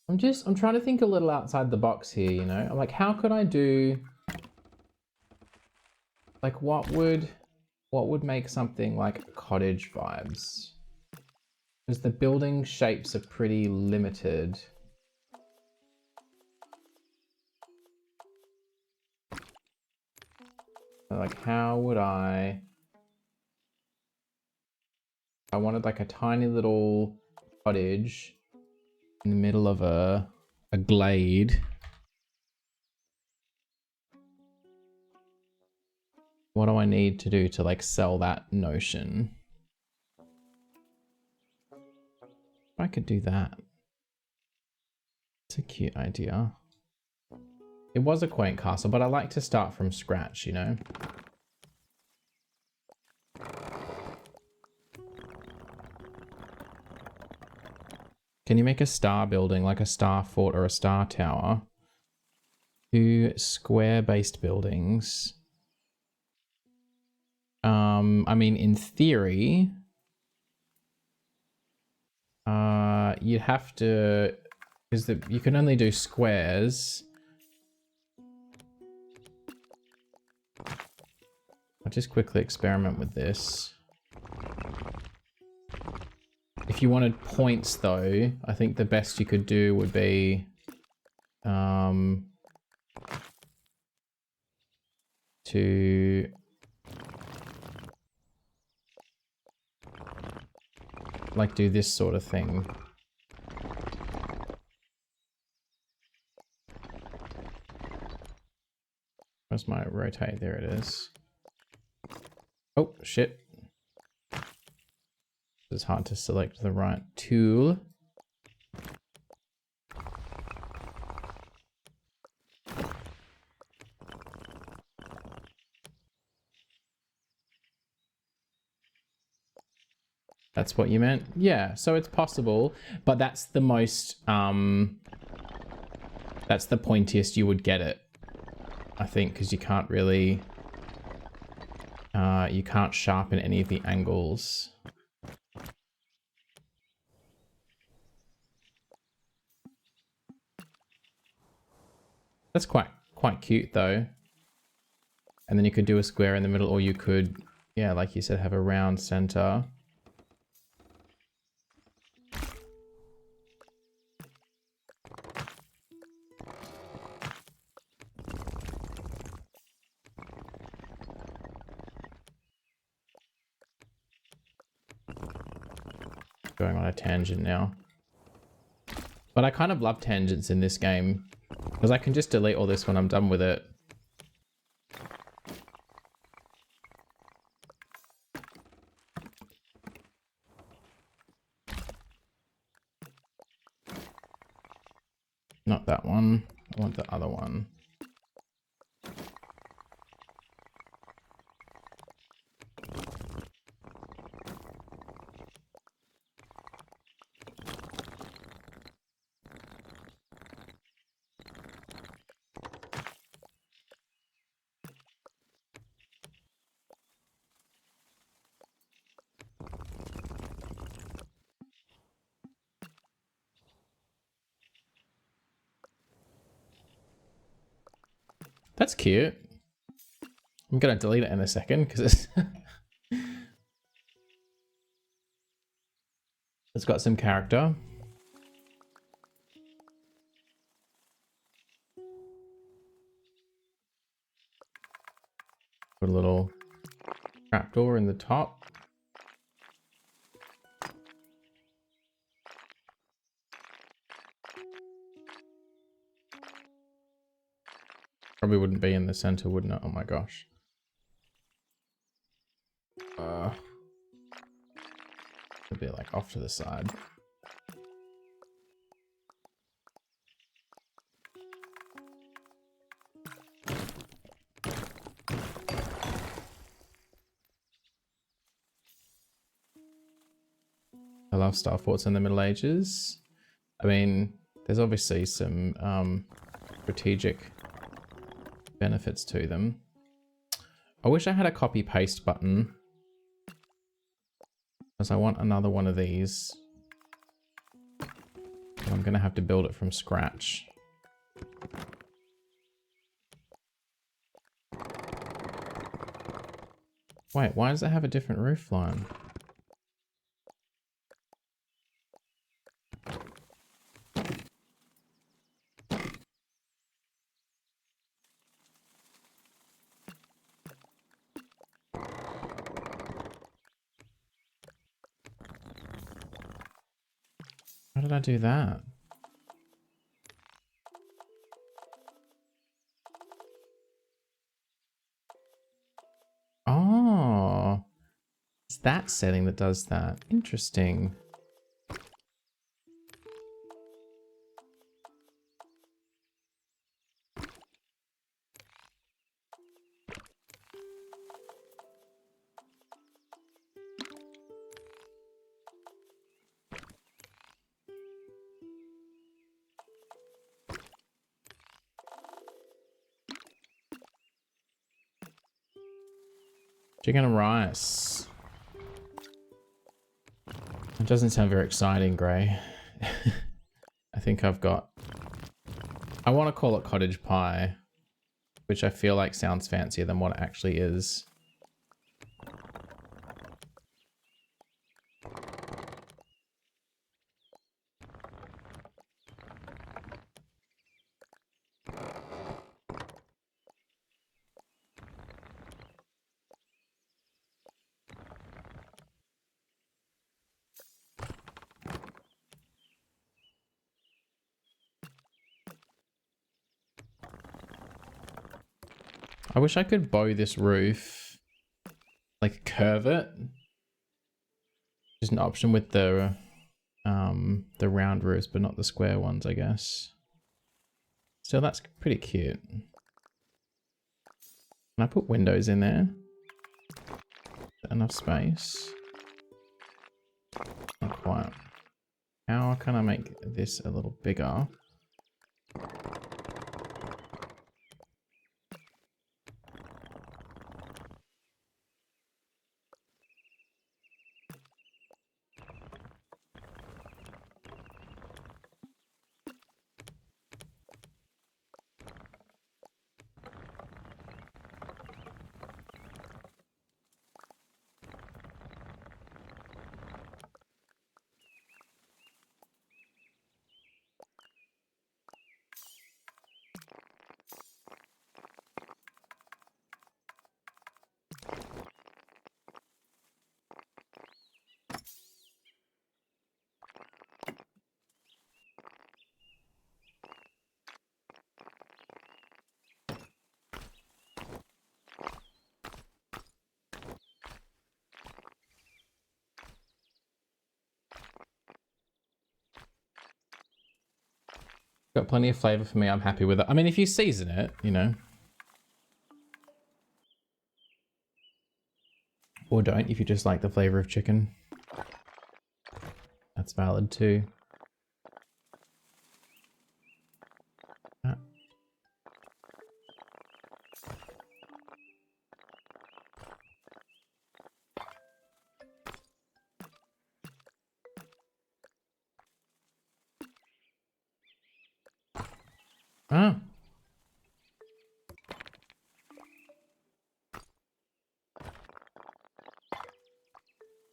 I'm trying to think a little outside the box here, you know? Like, how could I do, like, what would make something like cottage vibes? Because the building shapes are pretty limited. Like, how would I wanted like a tiny little cottage in the middle of a glade. What do I need to do to like sell that notion? I could do that. It's a cute idea. It was a quaint castle, but I like to start from scratch, you know? Can you make a star building, like a star fort or a star tower? 2 square-based buildings. I mean, in theory, you'd have to, because you can only do squares. I'll just quickly experiment with this. If you wanted points though, I think the best you could do would be to like do this sort of thing. Where's my rotate? There it is. Oh, shit. It's hard to select the right tool. That's what you meant? Yeah, so it's possible, but that's the most, that's the pointiest you would get it, I think, because you can't really, you can't sharpen any of the angles. That's quite cute though. And then you could do a square in the middle, or you could, yeah, like you said, have a round center. Going on a tangent now. But I kind of love tangents in this game, because I can just delete all this when I'm done with it. Not that one. I want the other one. That's cute. I'm gonna delete it in a second because it's it's got some character. Put a little trapdoor in the top. Probably wouldn't be in the center, wouldn't it? Oh my gosh. It'd be like off to the side. I love star forts in the Middle Ages. I mean, there's obviously some strategic benefits to them. I wish I had a copy paste button, because I want another one of these. I'm going to have to build it from scratch. Wait, why does it have a different roof line? How did I do that? Oh, it's that setting that does that. Interesting. Chicken and rice. It doesn't sound very exciting, Gray. I think I've got... I want to call it cottage pie, which I feel like sounds fancier than what it actually is. I wish I could bow this roof, like curve it. There's an option with the round roofs, but not the square ones, I guess. Still, that's pretty cute. Can I put windows in there? Enough space? Not quite. How can I make this a little bigger? Got plenty of flavor for me. I'm happy with it. I mean, if you season it, you know. Or don't, if you just like the flavor of chicken. That's valid too. Ah. Ah.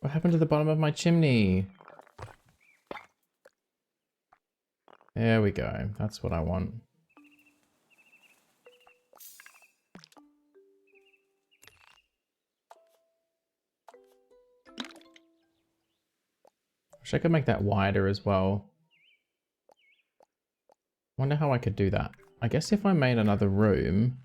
What happened to the bottom of my chimney? There we go. That's what I want. Wish I could make that wider as well. Wonder how I could do that. I guess if I made another room...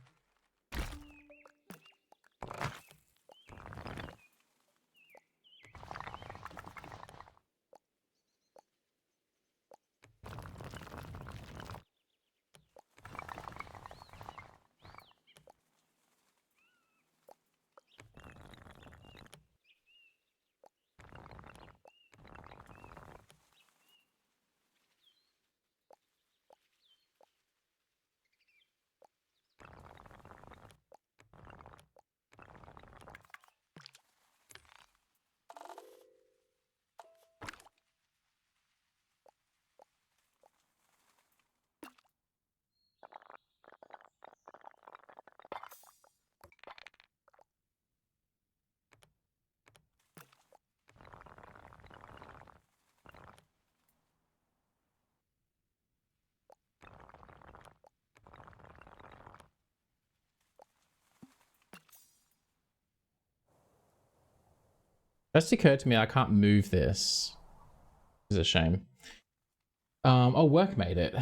Just occurred to me I can't move this. It's a shame. Oh, work made it.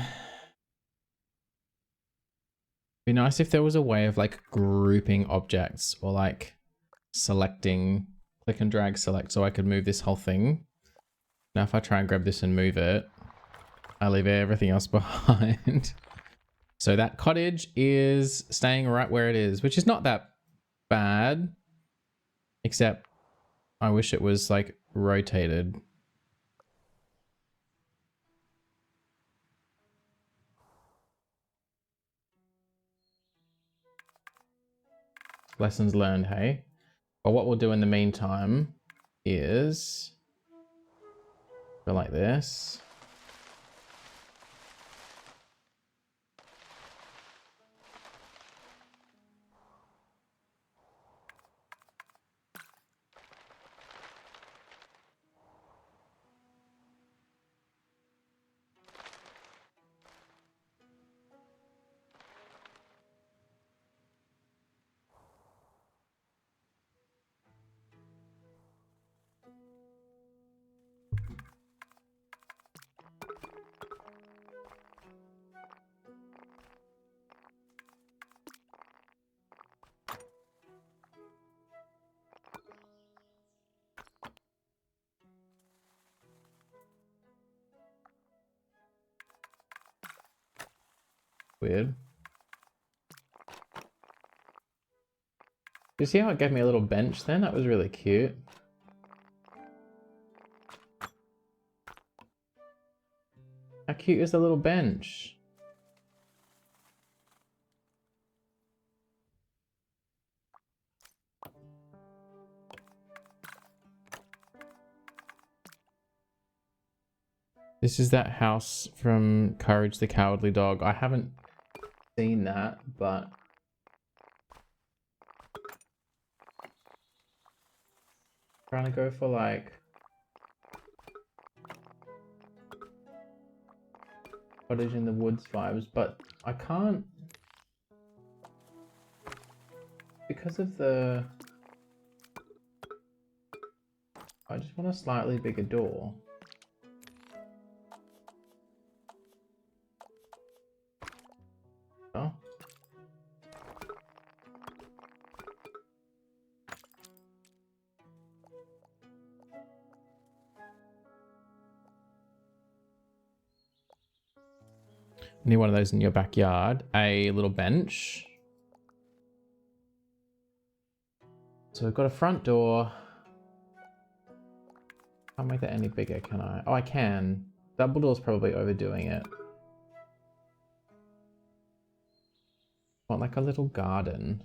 Be nice if there was a way of like grouping objects or like selecting, click and drag select, so I could move this whole thing. Now if I try and grab this and move it, I leave everything else behind. So that cottage is staying right where it is, which is not that bad, except I wish it was like rotated. Lessons learned, hey? But what we'll do in the meantime is go like this. Weird. You see how it gave me a little bench then? That was really cute. How cute is the little bench? This is that house from Courage the Cowardly Dog. I haven't seen that, but trying to go for like Cottage in the Woods vibes, but I can't because of the... I just want a slightly bigger door. Oh. Need one of those in your backyard. A little bench. So we've got a front door. Can't make that any bigger, can I? Oh, I can. Double door's probably overdoing it. Want like a little garden.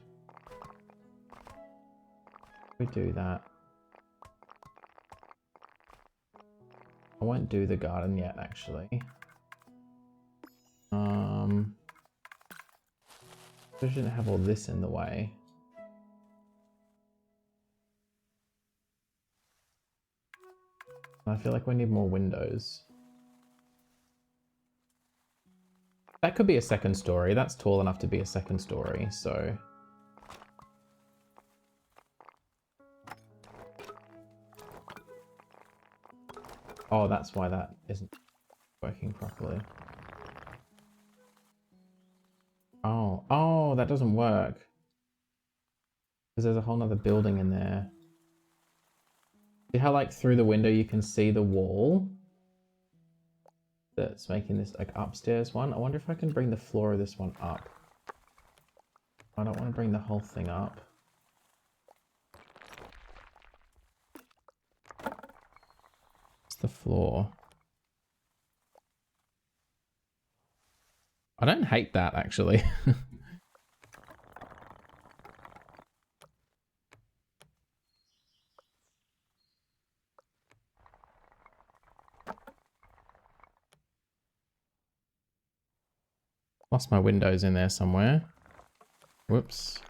We do that. I won't do the garden yet, actually. I shouldn't have all this in the way. I feel like we need more windows. That could be a second story. That's tall enough to be a second story, so... Oh, that's why that isn't working properly. Oh, that doesn't work. Because there's a whole nother building in there. See how like through the window you can see the wall? That's making this like upstairs one. I wonder if I can bring the floor of this one up. I don't want to bring the whole thing up. It's the floor. I don't hate that actually. Lost my windows in there somewhere. Whoops.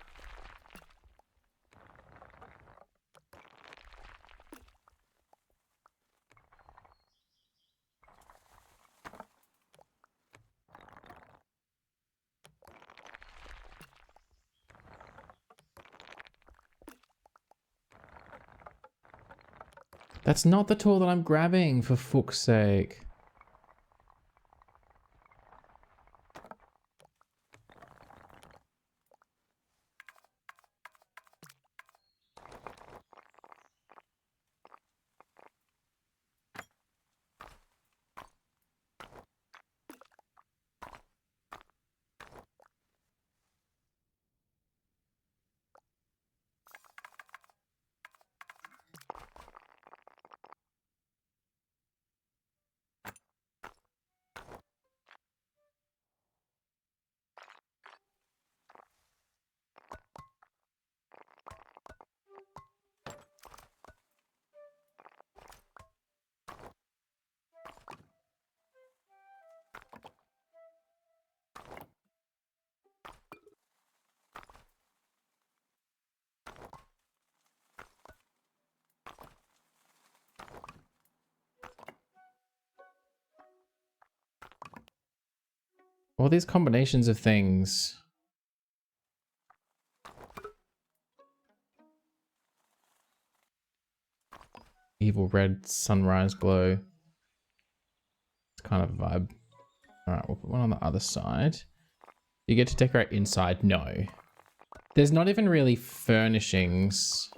That's not the tool that I'm grabbing, for fuck's sake. All these combinations of things. Evil red sunrise glow. It's kind of a vibe. Alright, we'll put one on the other side. You get to decorate inside? No. There's not even really furnishings.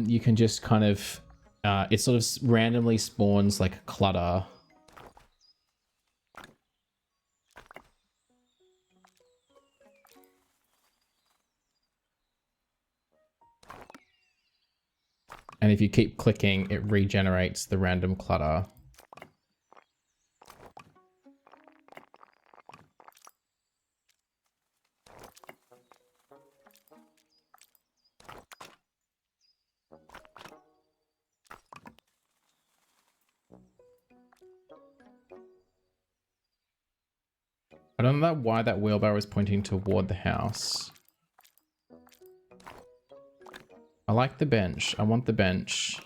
You can just kind of, it sort of randomly spawns like clutter. And if you keep clicking, it regenerates the random clutter. I don't know why that wheelbarrow is pointing toward the house. I like the bench. I want the bench.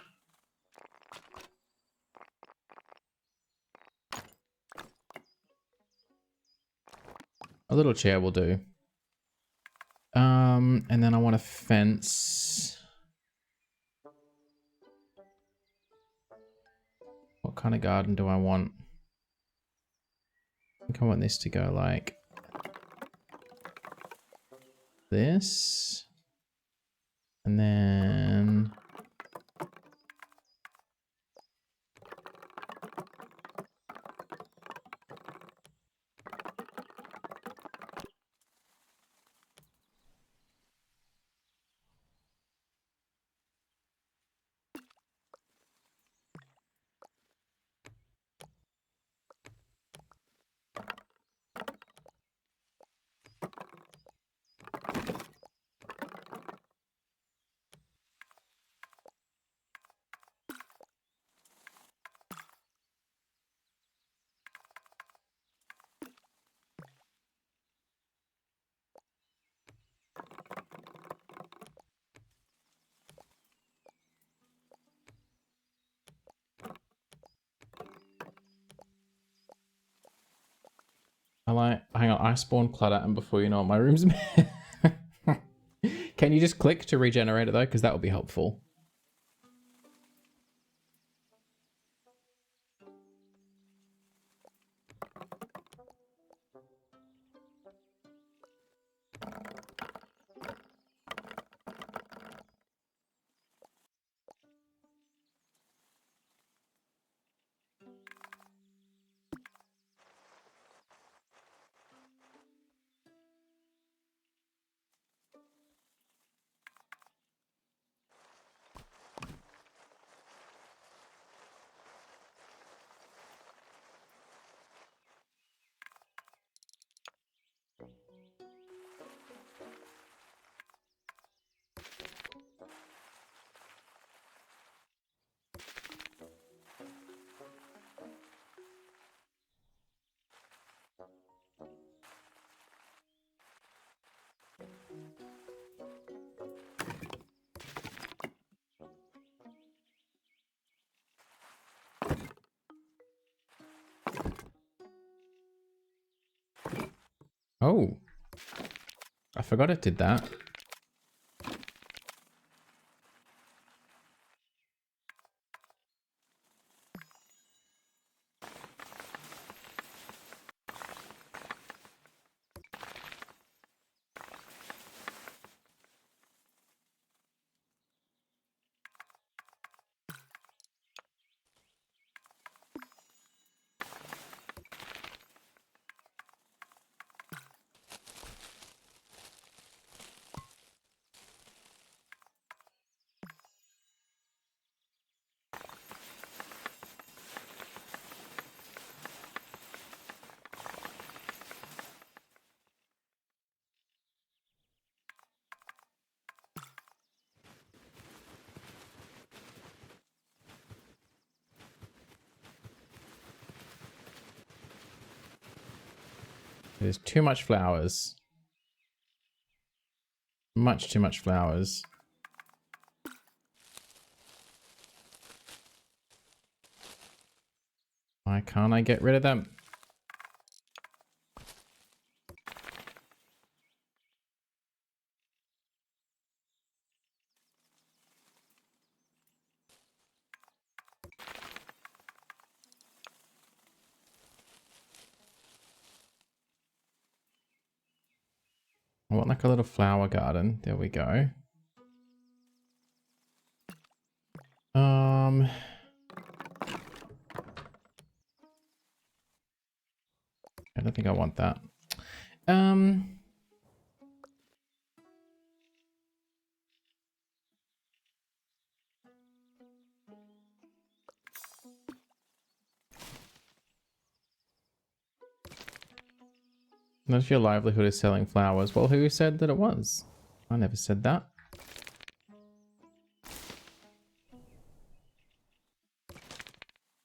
A little chair will do. And then I want a fence. What kind of garden do I want? I think I want this to go like this. And then hang on, I spawned clutter and before you know it, my room's Can you just click to regenerate it though? Because that would be helpful. Oh. forgot it did that. There's too much flowers. Much too much flowers. Why can't I get rid of them? I want like a little flower garden. There we go. I don't think I want that. Not if your livelihood is selling flowers. Well, who said that it was? I never said that.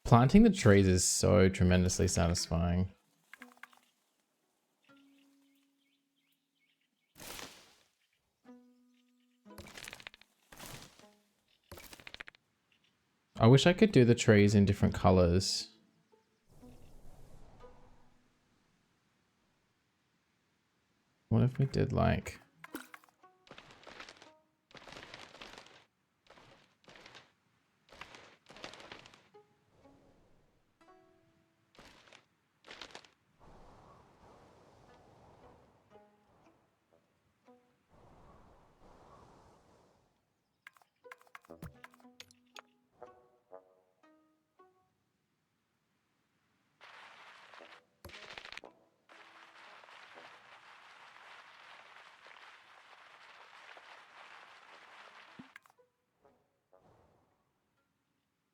Planting the trees is so tremendously satisfying. I wish I could do the trees in different colors. What if we did like...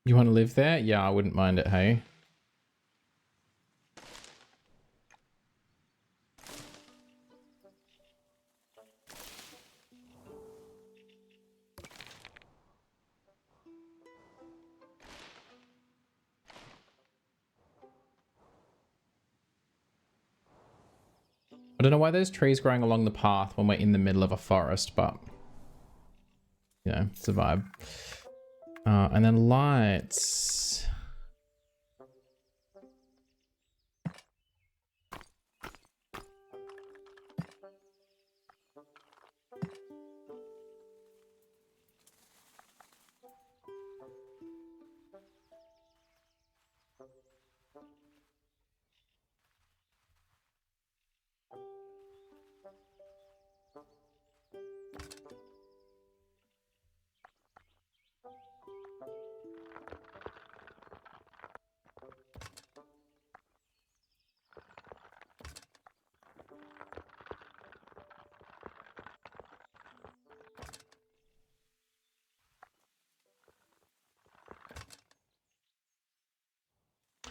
You want to live there? Yeah, I wouldn't mind it, hey? I don't know why there's trees growing along the path when we're in the middle of a forest, but... You know, it's a vibe. And then lights...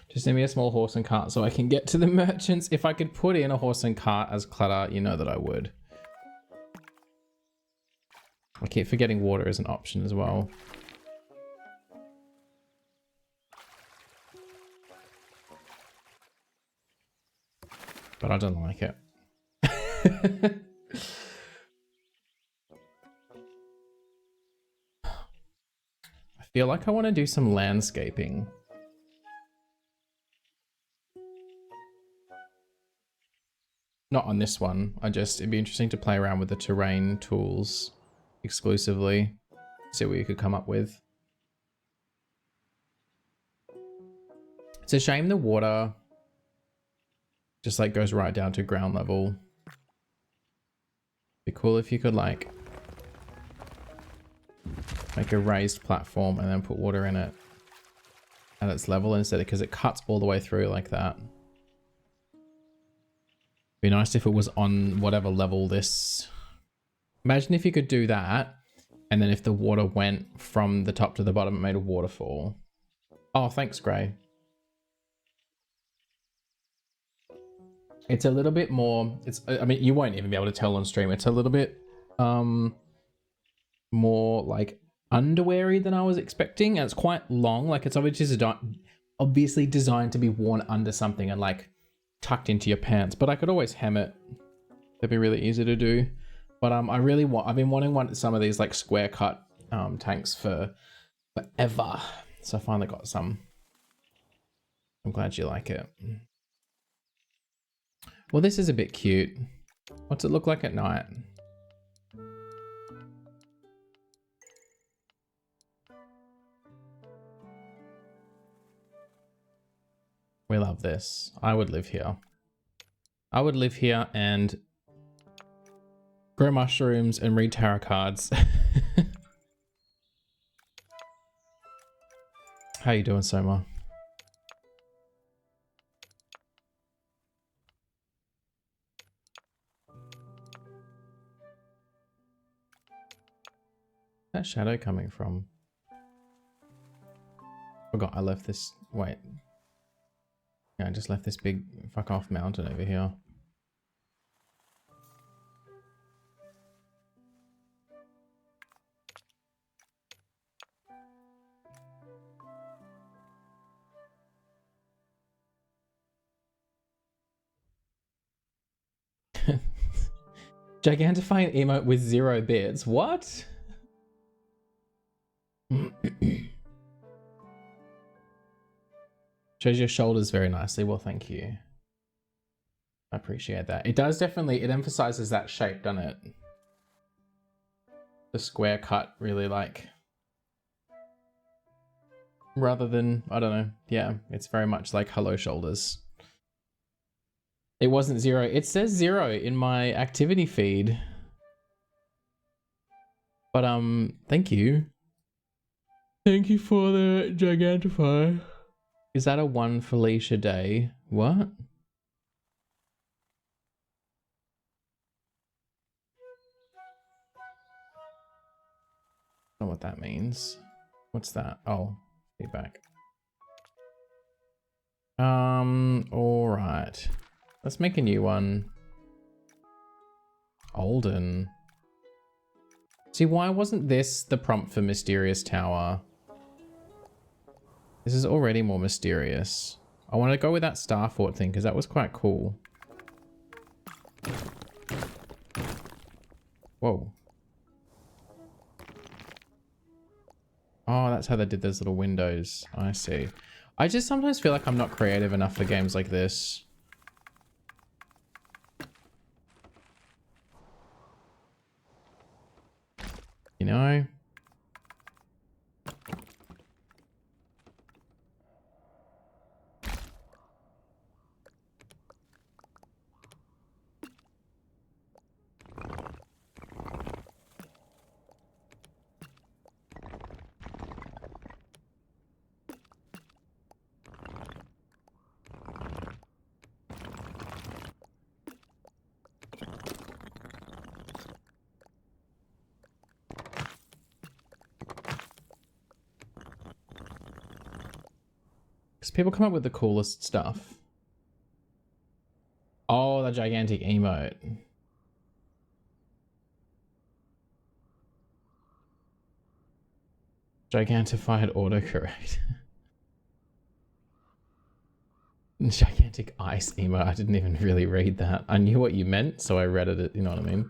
Just send me a small horse and cart so I can get to the merchants. If I could put in a horse and cart as clutter, you know that I would. I keep forgetting water is an option as well. But I don't like it. I feel like I want to do some landscaping. Not on this one. It'd be interesting to play around with the terrain tools exclusively. See what you could come up with. It's a shame the water just like goes right down to ground level. Be cool if you could like make a raised platform and then put water in it at its level instead, because it cuts all the way through like that. Be nice if it was on whatever level this. Imagine if you could do that, and then if the water went from the top to the bottom, it made a waterfall. Oh, thanks, Gray. It's a little bit more, I mean, you won't even be able to tell on stream. It's a little bit more like underweary than I was expecting. And it's quite long. Like it's obviously designed to be worn under something and like tucked into your pants, but I could always hem it. That'd be really easy to do. But I've been wanting some of these like square cut tanks for forever. So I finally got some. I'm glad you like it. Well, this is a bit cute. What's it look like at night? We love this. I would live here. I would live here and grow mushrooms and read tarot cards. How you doing, Soma? That shadow coming from? Forgot I left this. Wait. Yeah, I just left this big fuck off mountain over here. Gigantifying emote with 0 bits. What? Shows your shoulders very nicely. Well, thank you. I appreciate that. It does definitely, it emphasizes that shape, doesn't it? The square cut really like, rather than, I don't know. Yeah, it's very much like hello shoulders. It wasn't 0. It says 0 in my activity feed. But thank you. Thank you for the Gigantify. Is that a 1 Felicia day? What? I don't know what that means. What's that? Oh, feedback. All right. Let's make a new one. Olden. See, why wasn't this the prompt for Mysterious Tower? This is already more mysterious. I want to go with that Star Fort thing because that was quite cool. Whoa. Oh, that's how they did those little windows. I see. I just sometimes feel like I'm not creative enough for games like this. You know? People come up with the coolest stuff. Oh, the gigantic emote. Gigantified autocorrect. Gigantic ice emote. I didn't even really read that. I knew what you meant, so I read it, you know what I mean?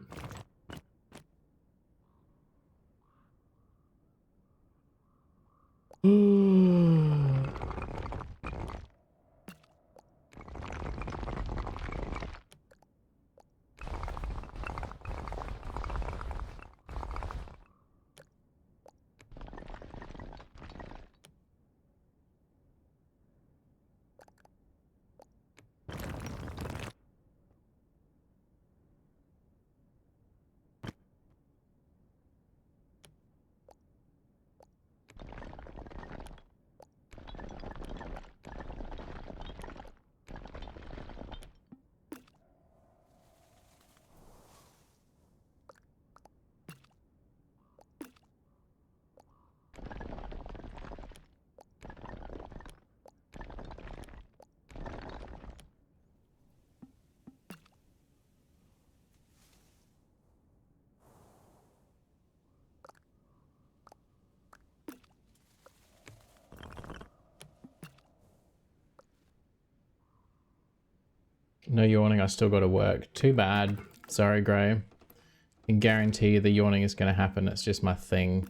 No yawning, I still got to work. Too bad. Sorry, Gray. I can guarantee you the yawning is going to happen. It's just my thing.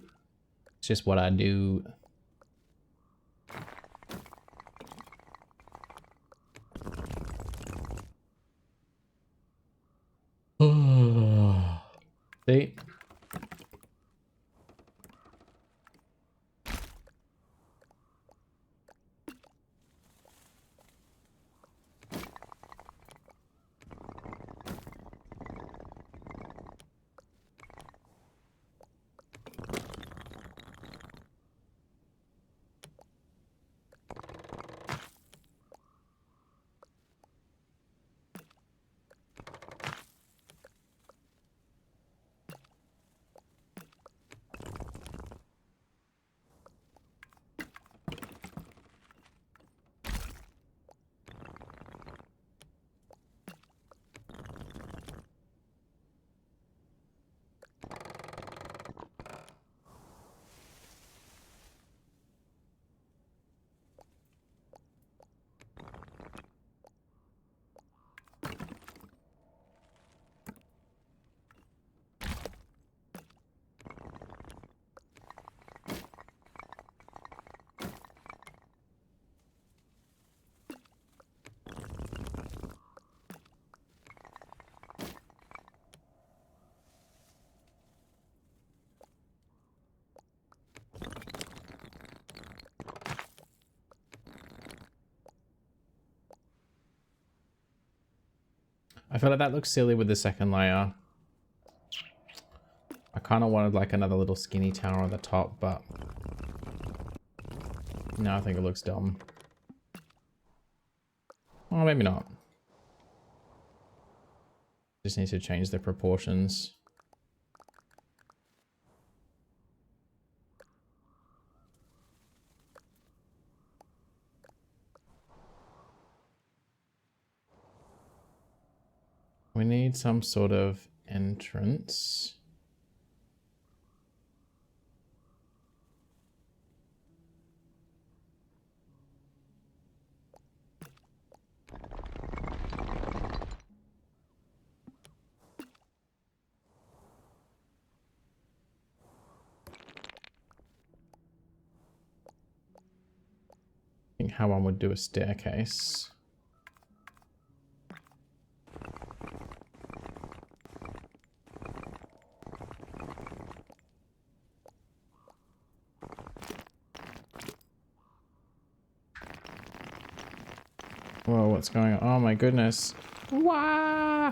It's just what I do. See? I feel like that looks silly with the second layer. I kind of wanted like another little skinny tower on the top, but no, I think it looks dumb. Well, maybe not. Just need to change the proportions. We need some sort of entrance. I think how one would do a staircase. Whoa, what's going on? Oh my goodness. Wah!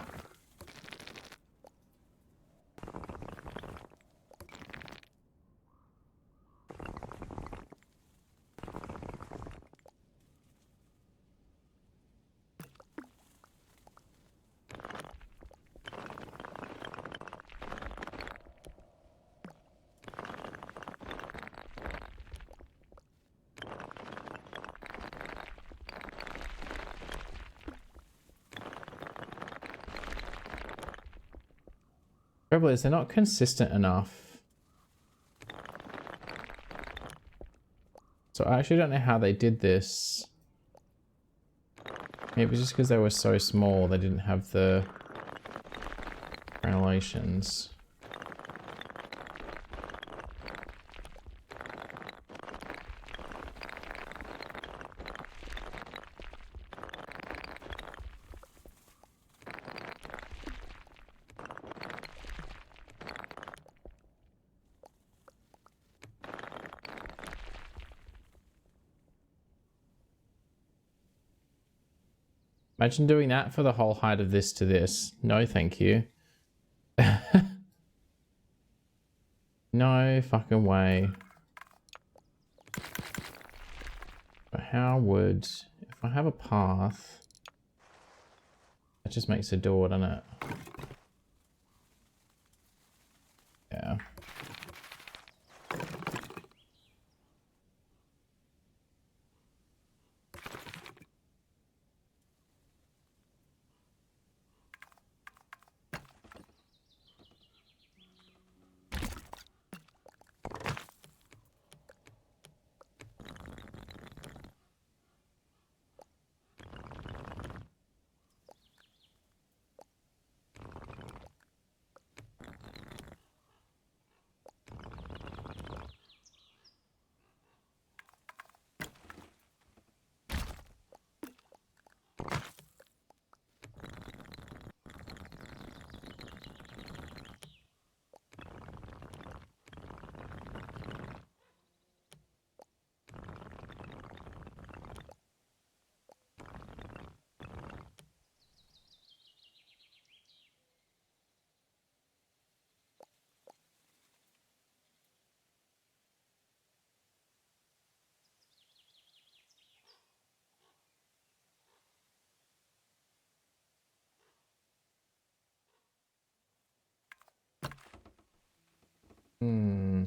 Trouble is, they're not consistent enough. So I actually don't know how they did this. Maybe it was just because they were so small, they didn't have the granulations. Imagine doing that for the whole height of this to this. No, thank you. No fucking way. But how would... If I have a path... That just makes a door, doesn't it? Yeah. Hmm.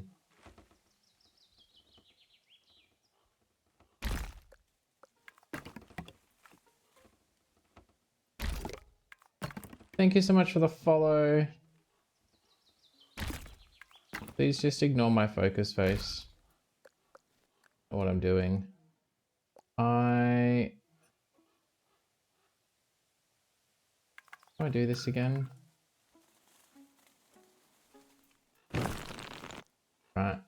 Thank you so much for the follow. Please just ignore my focus face. What I'm doing. How do I do this again? Right.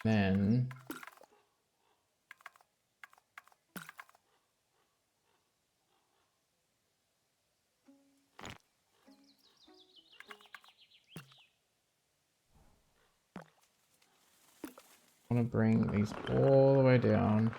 Then I want to bring these all the way down.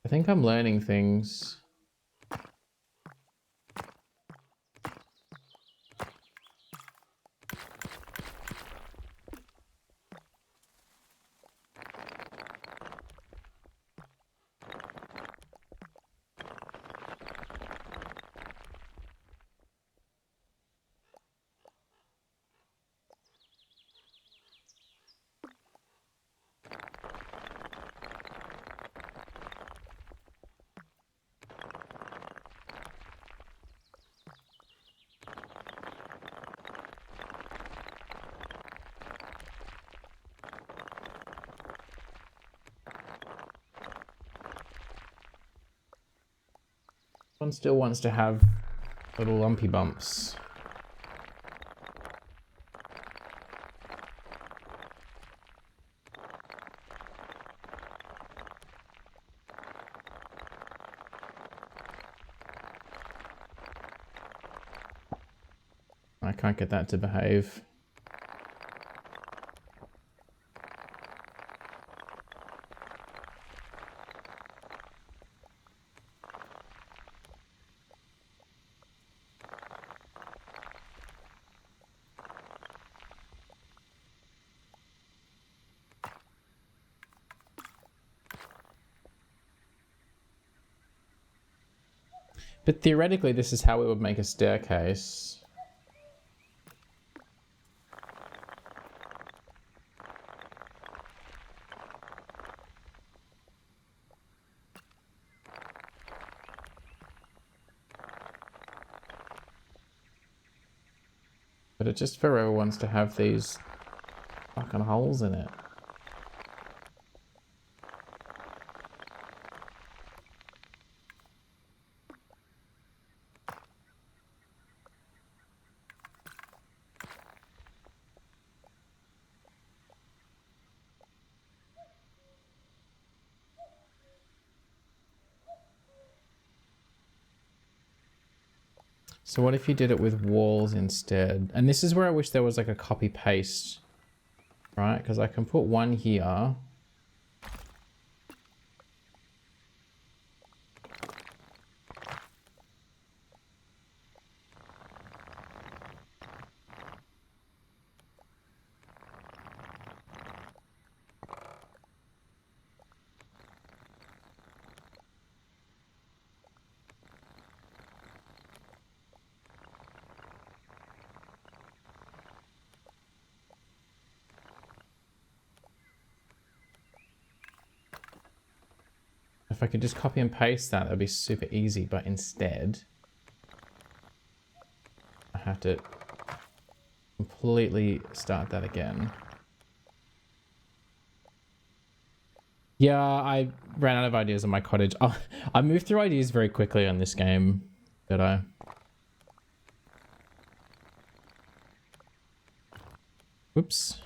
I think I'm learning things. One still wants to have little lumpy bumps. I can't get that to behave. But theoretically, this is how we would make a staircase. But it just forever wants to have these fucking holes in it. So what if you did it with walls instead? And this is where I wish there was like a copy paste, right? Because I can put one here. If I could just copy and paste that, that'd be super easy. But instead, I have to completely start that again. Yeah, I ran out of ideas on my cottage. Oh, I moved through ideas very quickly on this game, did I? Whoops.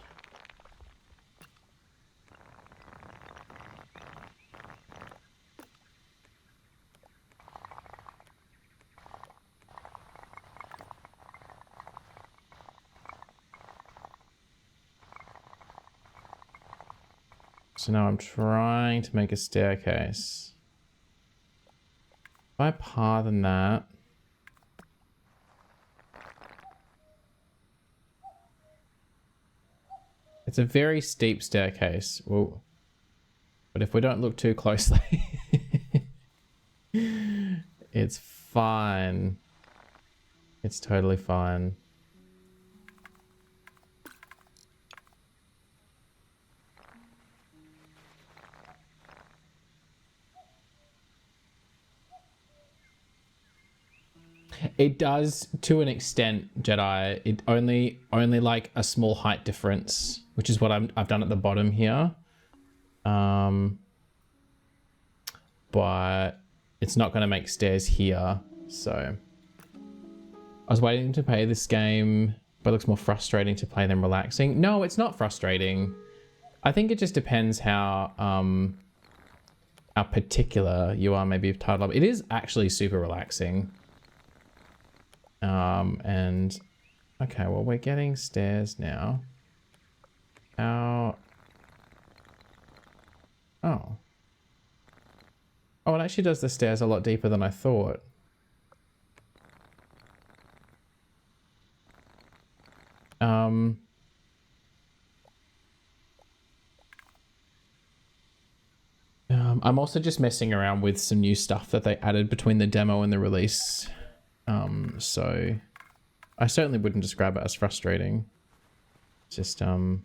So now I'm trying to make a staircase. If I par than that. It's a very steep staircase. Whoa. But if we don't look too closely, it's fine. It's totally fine. It does to an extent, Jedi. It only like a small height difference, which is what I've done at the bottom here. But it's not going to make stairs here. So I was waiting to play this game, but it looks more frustrating to play than relaxing. No, it's not frustrating. I think it just depends how particular you are, maybe title up. It is actually super relaxing. And okay, well, we're getting stairs now. How? Oh, it actually does the stairs a lot deeper than I thought. I'm also just messing around with some new stuff that they added between the demo and the release. So I certainly wouldn't describe it as frustrating. Just got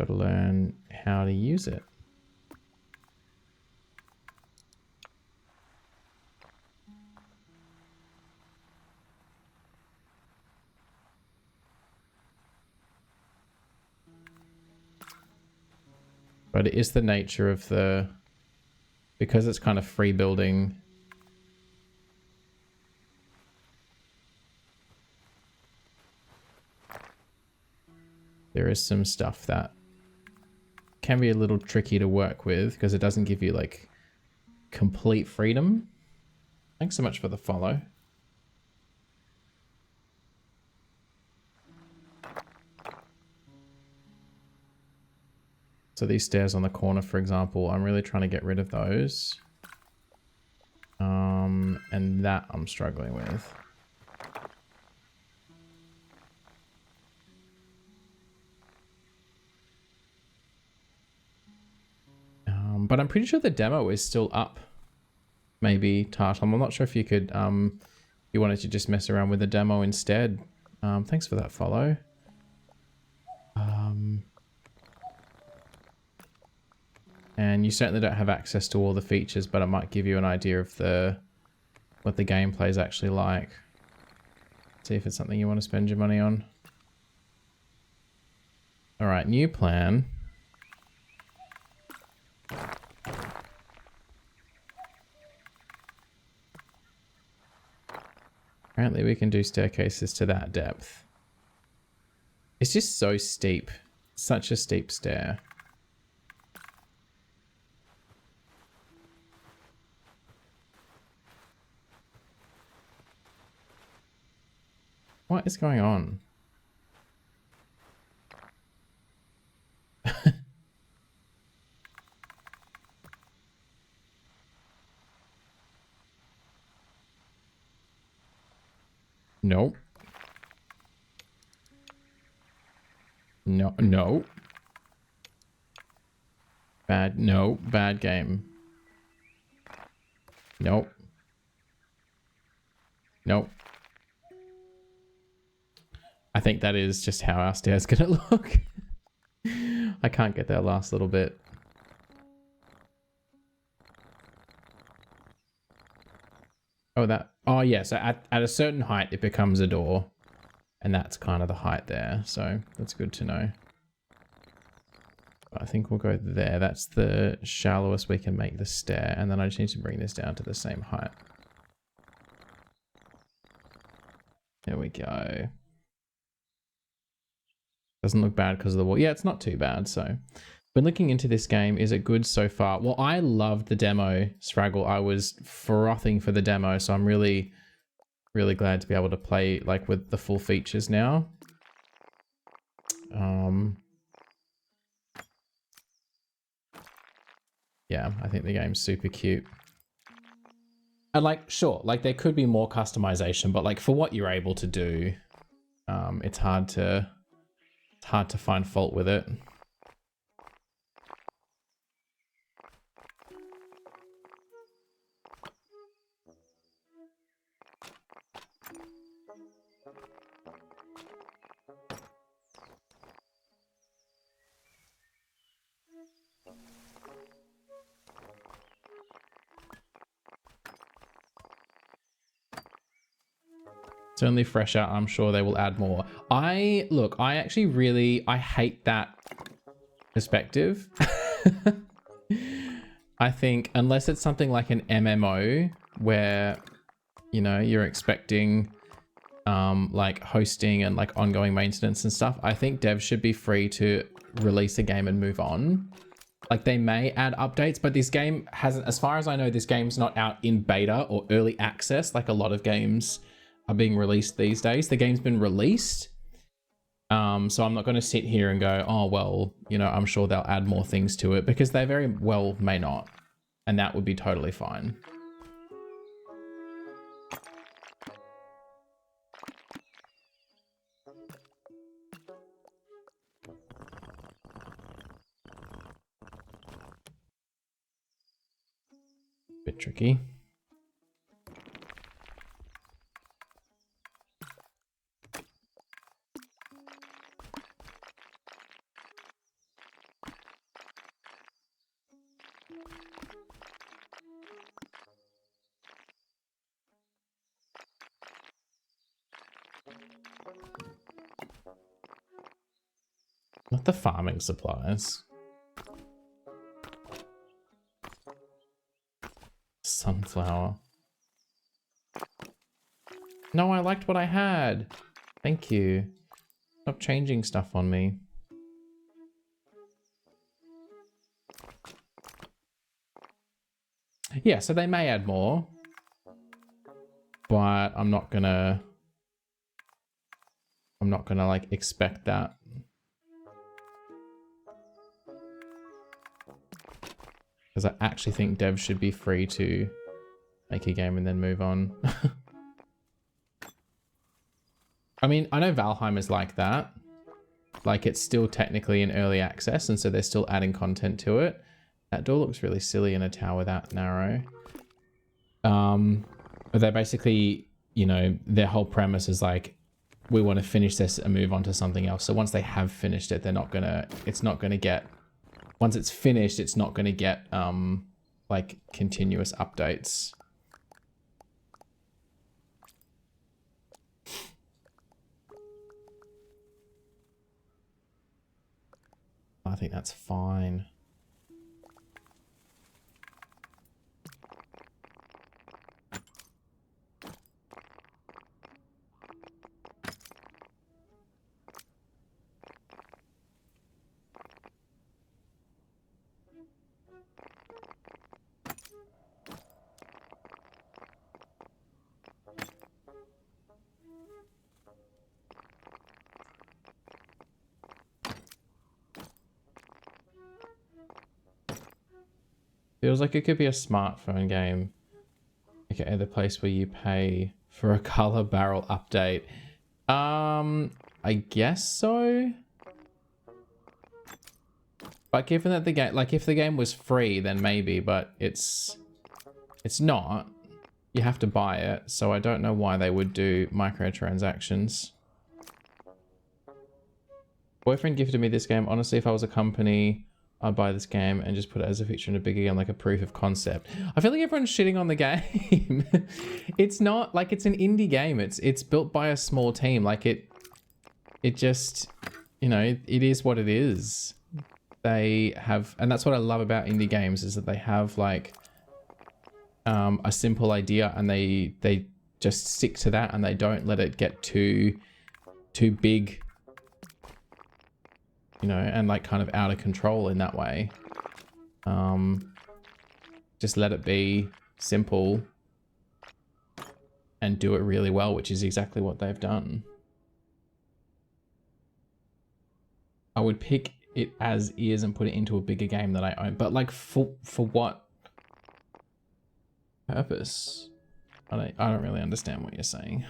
to learn how to use it. But it is the nature of because it's kind of free building. There is some stuff that can be a little tricky to work with because it doesn't give you like complete freedom. Thanks so much for the follow. So these stairs on the corner, for example, I'm really trying to get rid of those. And that I'm struggling with. But I'm pretty sure the demo is still up. Maybe, Tartam. I'm not sure if you could, you wanted to just mess around with the demo instead. Thanks for that follow. And you certainly don't have access to all the features, but it might give you an idea of what the gameplay is actually like. See if it's something you want to spend your money on. All right, new plan. Apparently we can do staircases to that depth. It's just so steep. Such a steep stair. What is going on? Nope. No, no. Bad game. Nope. Nope. I think that is just how our stairs gonna look. I can't get that last little bit. Oh yeah, so at a certain height it becomes a door. And that's kind of the height there, so that's good to know. I think we'll go there. That's the shallowest we can make the stair, and then I just need to bring this down to the same height. There we go. Doesn't look bad because of the wall. Yeah, it's not too bad, so. When looking into this game, is it good so far? Well, I loved the demo, Scraggle. I was frothing for the demo, so I'm really glad to be able to play like with the full features now. yeah, I think the game's super cute. And like, sure, like there could be more customization, but like for what you're able to do, it's hard to find fault with it. It's only fresh out. I'm sure they will add more. I actually really, I hate that perspective. I think unless it's something like an MMO where, you know, you're expecting like hosting and like ongoing maintenance and stuff, I think devs should be free to release a game and move on. Like they may add updates, but this game hasn't, as far as I know, this game's not out in beta or early access like a lot of games are being released these days. The game's been released. So I'm not going to sit here and go, oh, well, you know, I'm sure they'll add more things to it, because they very well may not. And that would be totally fine. Bit tricky. Not the farming supplies. Sunflower. No, I liked what I had. Thank you. Stop changing stuff on me. Yeah, so they may add more, but I'm not gonna like expect that. Because I actually think devs should be free to make a game and then move on. I mean, I know Valheim is like that. Like it's still technically in early access, and so they're still adding content to it. That door looks really silly in a tower that narrow. But they're basically, you know, their whole premise is like, we want to finish this and move on to something else. So once they have finished it, it's not gonna get, once it's finished, it's not gonna get like continuous updates. I think that's fine. Feels like it could be a smartphone game. Okay, the place where you pay for a color barrel update. I guess so. But given that the game, like if the game was free, then maybe, but it's not. You have to buy it, so I don't know why they would do microtransactions. Boyfriend gifted me this game. Honestly, if I was a company, I'd buy this game and just put it as a feature in a bigger game, like a proof of concept. I feel like everyone's shitting on the game. It's not, like, it's an indie game. It's built by a small team. Like it just, you know, it is what it is. They have, and that's what I love about indie games, is that they have like a simple idea, and they just stick to that, and they don't let it get too big, you know, and like kind of out of control in that way. Just let it be simple and do it really well, which is exactly what they've done. I would pick it as is and put it into a bigger game that I own. But like for what purpose? I don't really understand what you're saying.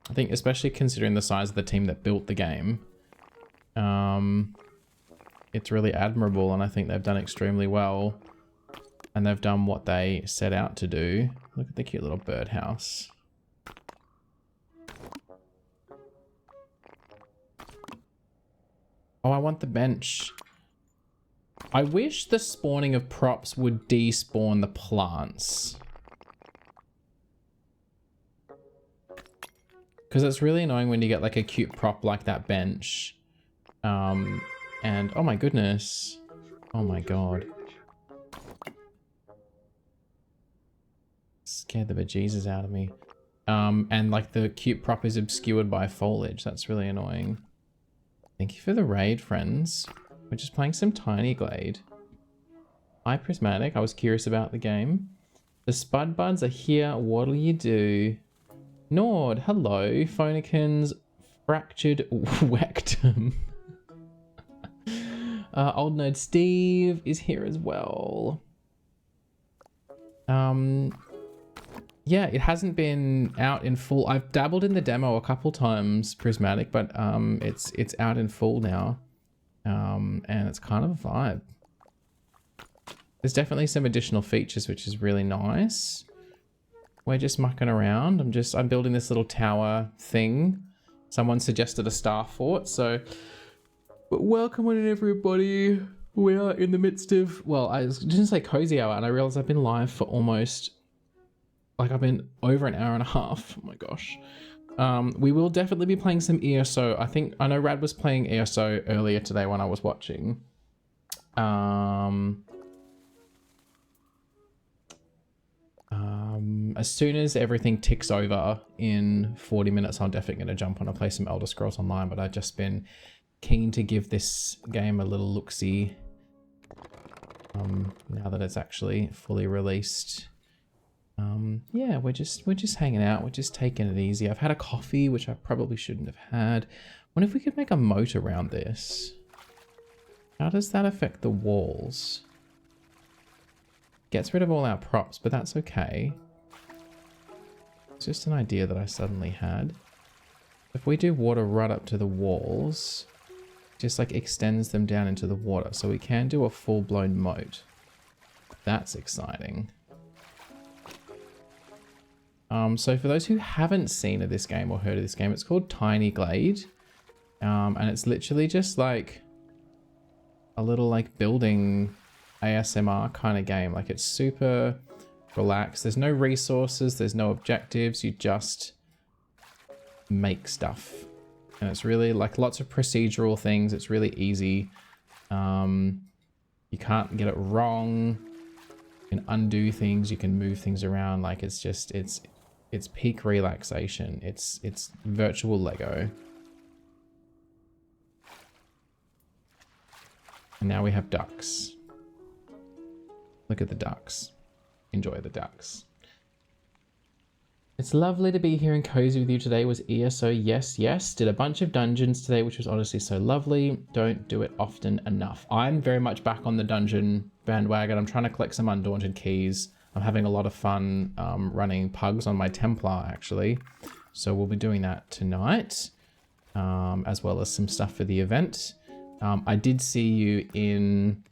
I think especially considering the size of the team that built the game, it's really admirable, and I think they've done extremely well, and they've done what they set out to do. Look at the cute little birdhouse. Oh, I want the bench. I wish the spawning of props would despawn the plants. Because it's really annoying when you get like a cute prop like that bench. And oh my goodness. Oh my god. Scared the bejesus out of me. And like the cute prop is obscured by foliage. That's really annoying. Thank you for the raid, friends. We're just playing some tiny Glade. Hi, Prismatic. I was curious about the game. The Spud Buds are here. What'll you do? Nord, hello. Phonikins, fractured Wectum. Old Nerd Steve is here as well. Yeah, it hasn't been out in full. I've dabbled in the demo a couple times, Prismatic, but it's out in full now. And it's kind of a vibe. There's definitely some additional features, which is really nice. We're just mucking around. I'm building this little tower thing. Someone suggested a star fort, so welcome on in, everybody. We are in the midst of, well, I was just say cozy hour, and I realized I've been live for almost, like I've been over an hour and a half. Oh my gosh. We will definitely be playing some ESO. I know Rad was playing ESO earlier today when I was watching. As soon as everything ticks over in 40 minutes, I'm definitely going to jump on and play some Elder Scrolls Online, but I've just been keen to give this game a little look-see now that it's actually fully released. Yeah, we're just hanging out. We're just taking it easy. I've had a coffee, which I probably shouldn't have had. I wonder if we could make a moat around this. How does that affect the walls? Gets rid of all our props, but that's okay. It's just an idea that I suddenly had. If we do water right up to the walls, just like extends them down into the water, so we can do a full-blown moat. That's exciting. So for those who haven't seen of this game or heard of this game, it's called Tiny Glade. And it's literally just like a little like building ASMR kind of game. Like it's super relaxed. There's no resources, there's no objectives, you just make stuff. And it's really like lots of procedural things. It's really easy. You can't get it wrong. You can undo things, you can move things around. Like it's just, it's peak relaxation. It's virtual Lego. And now we have ducks. Look at the ducks. Enjoy the ducks. It's lovely to be here and cozy with you today. Was ESO? Yes, yes. Did a bunch of dungeons today, which was honestly so lovely. Don't do it often enough. I'm very much back on the dungeon bandwagon. I'm trying to collect some Undaunted keys. I'm having a lot of fun running pugs on my Templar, actually. So we'll be doing that tonight, as well as some stuff for the event. I did see you in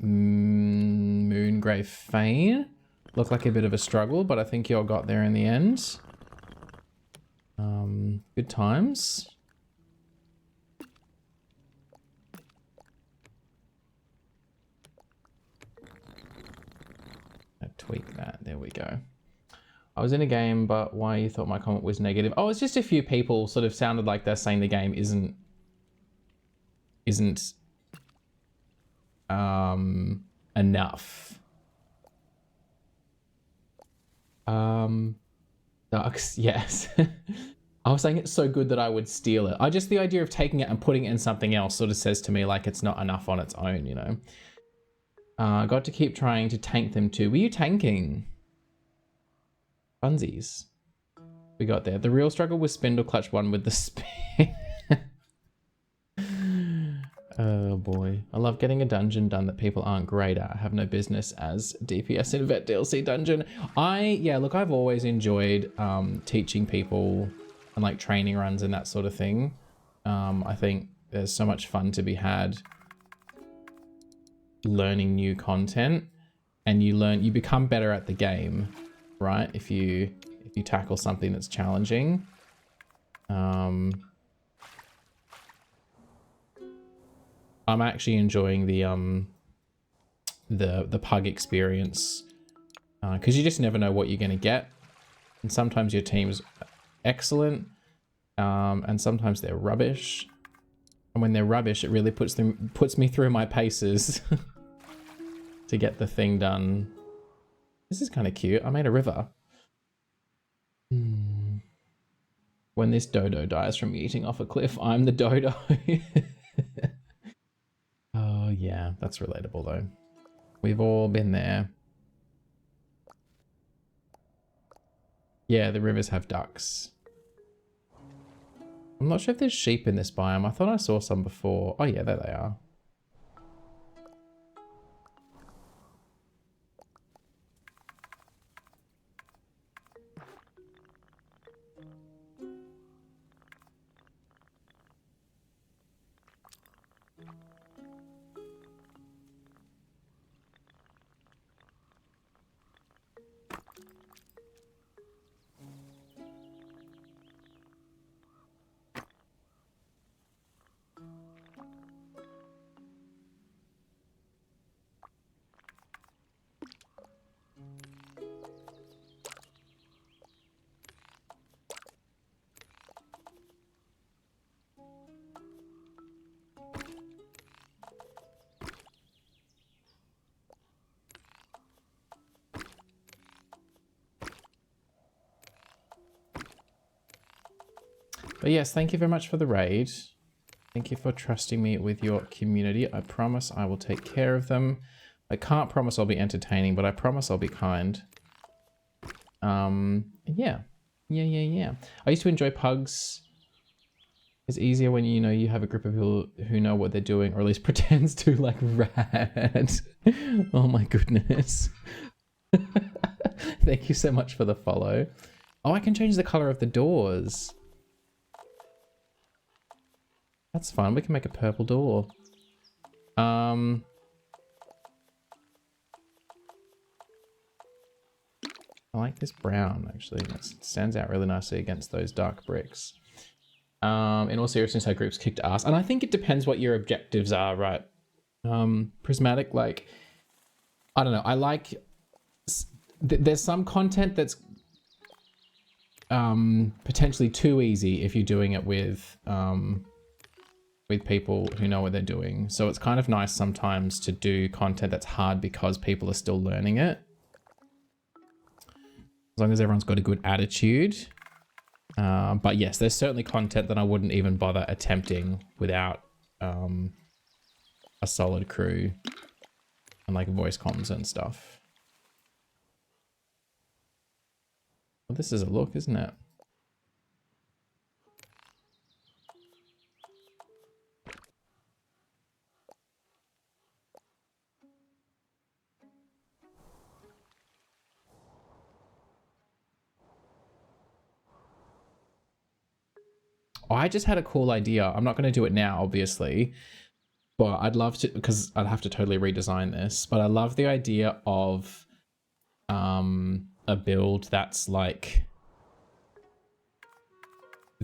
Moongrave Fane. Looked like a bit of a struggle, but I think you all got there in the end. Good times. I tweak that. There we go. I was in a game, but why you thought my comment was negative? Oh, it's just a few people sort of sounded like they're saying the game isn't enough. Ducks, yes. I was saying it's so good that I would steal it. The idea of taking it and putting it in something else sort of says to me like it's not enough on its own, you know? Got to keep trying to tank them too. Were you tanking? Funsies. We got there. The real struggle was Spindle Clutch 1 with the spin. Oh boy. I love getting a dungeon done that people aren't great at. I have no business as DPS in Vet DLC dungeon. Yeah, look, I've always enjoyed teaching people and like training runs and that sort of thing. I think there's so much fun to be had learning new content, and you become better at the game, right? If you tackle something that's challenging. I'm actually enjoying the pug experience because you just never know what you're going to get, and sometimes your team's excellent and sometimes they're rubbish, and when they're rubbish it really puts me through my paces to get the thing done. This is kind of cute. I made a river. When this dodo dies from eating off a cliff, I'm the dodo. Oh yeah, that's relatable though. We've all been there. Yeah, the rivers have ducks. I'm not sure if there's sheep in this biome. I thought I saw some before. Oh yeah, there they are. But yes, thank you very much for the raid. Thank you for trusting me with your community. I promise I will take care of them. I can't promise I'll be entertaining, but I promise I'll be kind. Yeah. I used to enjoy pugs. It's easier when you have a group of people who know what they're doing, or at least pretends to, like Rad. Oh my goodness. Thank you so much for the follow. Oh, I can change the color of the doors. That's fun. We can make a purple door. I like this brown, actually. It stands out really nicely against those dark bricks. In all seriousness, our group's kicked ass. And I think it depends what your objectives are, right? Prismatic, like, I don't know. I like... There's some content that's potentially too easy if you're doing it with people who know what they're doing. So it's kind of nice sometimes to do content that's hard because people are still learning it. As long as everyone's got a good attitude. But yes, there's certainly content that I wouldn't even bother attempting without a solid crew and like voice comms and stuff. Well, this is a look, isn't it? I just had a cool idea. I'm not going to do it now, obviously, but I'd love to, because I'd have to totally redesign this, but I love the idea of a build that's like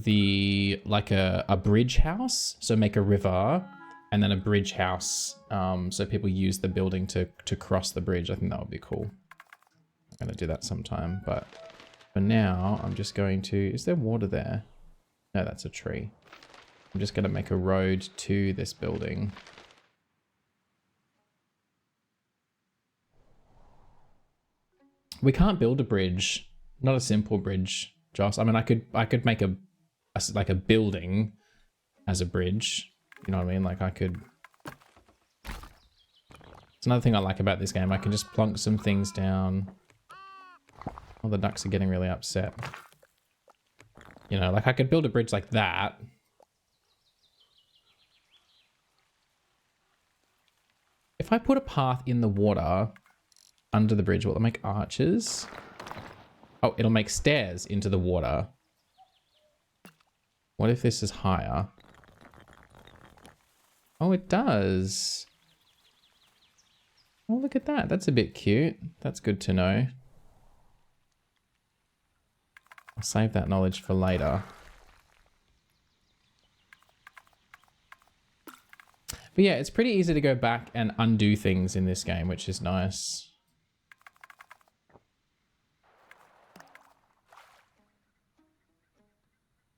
a bridge house. So make a river and then a bridge house, so people use the building to cross the bridge. I think that would be cool. I'm going to do that sometime, but For now, I'm just going to... Is there water there? No, that's a tree. I'm just going to make a road to this building. We can't build a bridge. Not a simple bridge, Joss. I mean, I could make a like a building as a bridge. You know what I mean? Like I could... It's another thing I like about this game. I can just plonk some things down. Oh, the ducks are getting really upset. You know, like I could build a bridge like that. If I put a path in the water under the bridge, will it make arches? Oh, it'll make stairs into the water. What if this is higher? Oh, it does. Oh, look at that. That's a bit cute. That's good to know. I'll save that knowledge for later. But yeah, it's pretty easy to go back and undo things in this game, which is nice.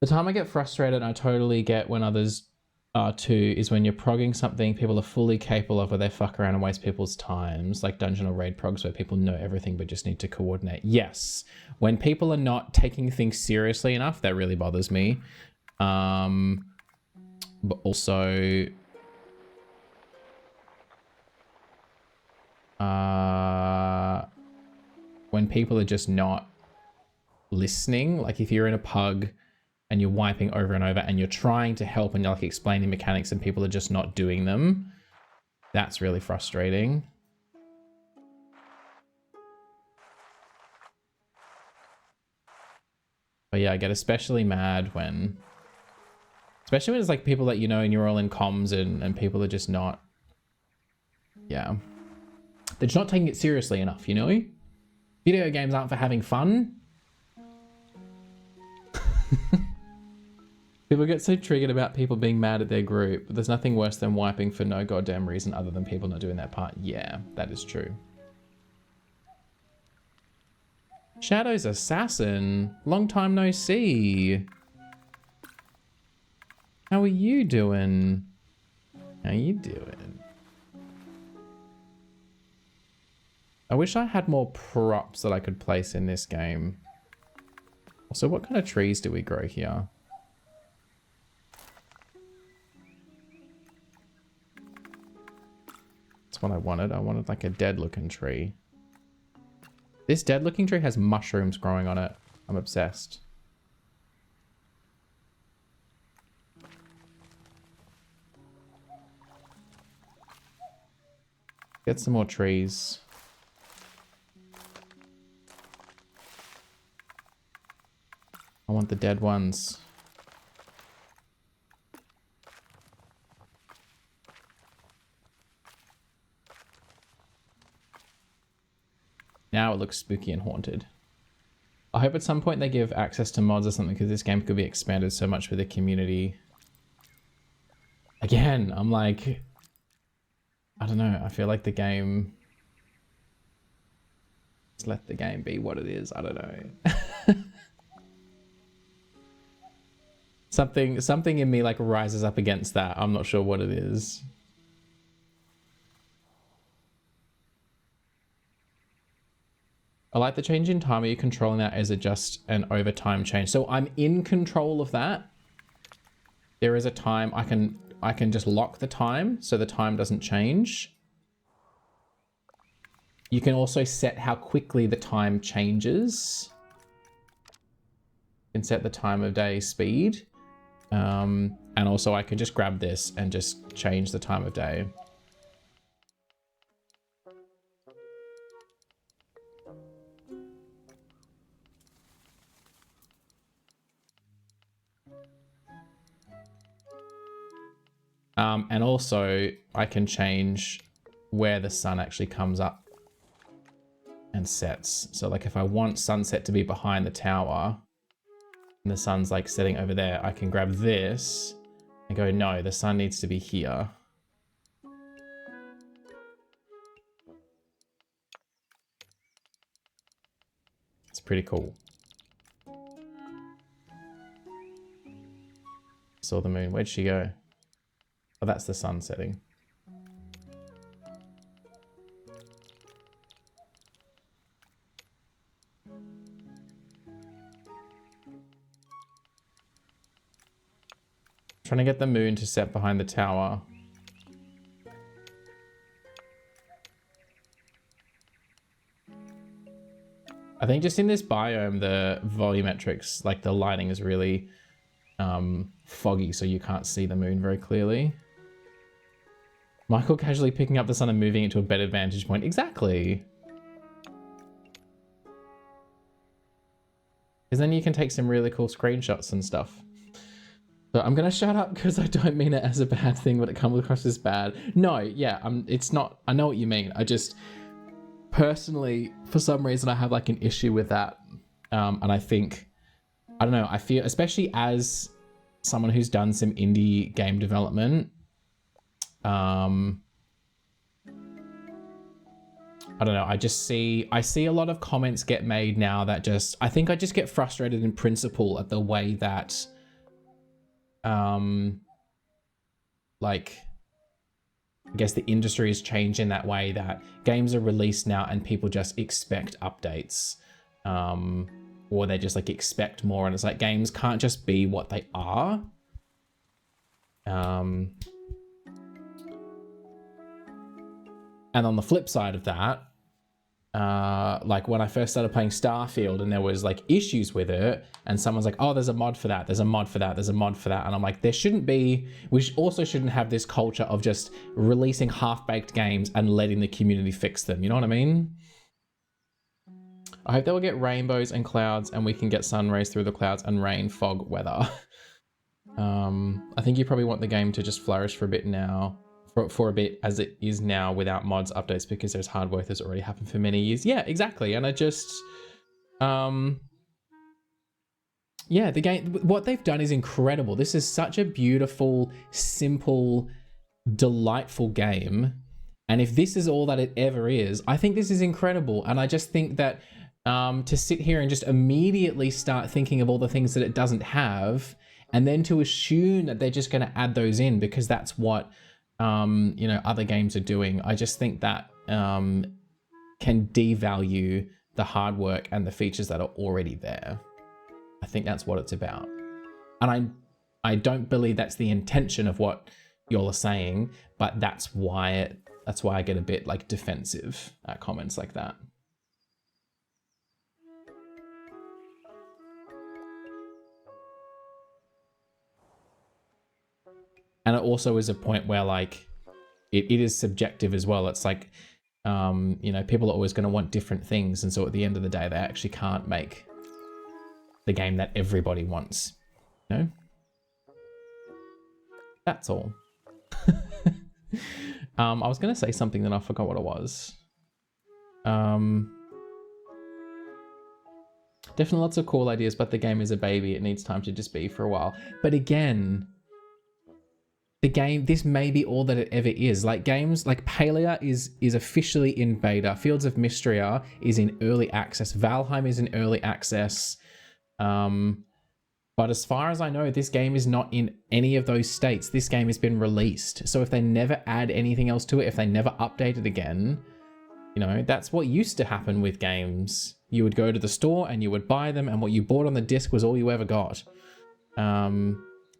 The time I get frustrated, I totally get when others are too, is when you're progging something people are fully capable of, where they fuck around and waste people's times, like dungeon or raid progs where people know everything but just need to coordinate. Yes, when people are not taking things seriously enough, that really bothers me. But also... when people are just not listening, like if you're in a pug and you're wiping over and over and you're trying to help and you're like explaining mechanics and people are just not doing them, that's really frustrating. But yeah, I get especially mad when, especially when it's like people that you know and you're all in comms and people are just not, yeah. They're just not taking it seriously enough, you know? Video games aren't for having fun. People get so triggered about people being mad at their group, but there's nothing worse than wiping for no goddamn reason other than people not doing their part. Yeah, that is true. Shadow's Assassin, long time no see. How are you doing? How you doing? I wish I had more props that I could place in this game. Also, what kind of trees do we grow here? That's what I wanted. I wanted like a dead looking tree. This dead looking tree has mushrooms growing on it. I'm obsessed. Get some more trees. I want the dead ones. Now it looks spooky and haunted. I hope at some point they give access to mods or something, because this game could be expanded so much for the community. Again, I'm like, I don't know. I feel like the game, just let the game be what it is. I don't know. Something in me like rises up against that. I'm not sure what it is. I like the change in time. Are you controlling that? Is it just an overtime change? So I'm in control of that. There is a time I can just lock the time so the time doesn't change. You can also set how quickly the time changes. You can set the time of day speed. And also I can just grab this and just change the time of day. And also I can change where the sun actually comes up and sets. So like if I want sunset to be behind the tower and the sun's like setting over there, I can grab this and go, no, the sun needs to be here. It's pretty cool. saw the moon. Where'd she go? Oh, that's the sun setting. Trying to get the moon to set behind the tower. I think just in this biome, the volumetrics, like the lighting is really foggy, so you can't see the moon very clearly. Michael casually picking up the sun and moving it to a better vantage point. Exactly. Because then you can take some really cool screenshots and stuff. So I'm going to shut up because I don't mean it as a bad thing, but it comes across as bad. No, yeah, it's not. I know what you mean. I just personally, for some reason, I have like an issue with that. And I think, I don't know, I feel, especially as someone who's done some indie game development, I don't know, I see a lot of comments get made now that I think I just get frustrated in principle at the way that, like, I guess the industry has changed in that way that games are released now and people just expect updates, or they just like expect more, and it's like games can't just be what they are. And on the flip side of that, like when I first started playing Starfield and there was like issues with it and someone's like, oh, there's a mod for that, there's a mod for that, there's a mod for that. And I'm like, there shouldn't be, also shouldn't have this culture of just releasing half-baked games and letting the community fix them. You know what I mean? I hope they will get rainbows and clouds and we can get sun rays through the clouds and rain, fog, weather. I think you probably want the game to just flourish for a bit now. For a bit as it is now without mods updates, because there's hard work that's already happened for many years. Yeah, exactly. And I just, yeah, the game, what they've done is incredible. This is such a beautiful, simple, delightful game. And if this is all that it ever is, I think this is incredible. And I just think that to sit here and just immediately start thinking of all the things that it doesn't have, and then to assume that they're just going to add those in because that's what, you know, other games are doing. I just think that can devalue the hard work and the features that are already there. I think that's what it's about. And I don't believe that's the intention of what y'all are saying, but that's why I get a bit like defensive at comments like that. And it also is a point where like it is subjective as well. It's like, you know, people are always going to want different things. And so at the end of the day, they actually can't make the game that everybody wants, you know? That's all. I was going to say something that I forgot what it was. Definitely lots of cool ideas, but the game is a baby. It needs time to just be for a while. But again, the game, this may be all that it ever is. Like games like Palia is officially in beta. Fields of Mystria is in early access. Valheim is in early access. But as far as I know, this game is not in any of those states. This game has been released. So if they never add anything else to it, if they never update it again, you know, that's what used to happen with games. You would go to the store and you would buy them, and what you bought on the disc was all you ever got.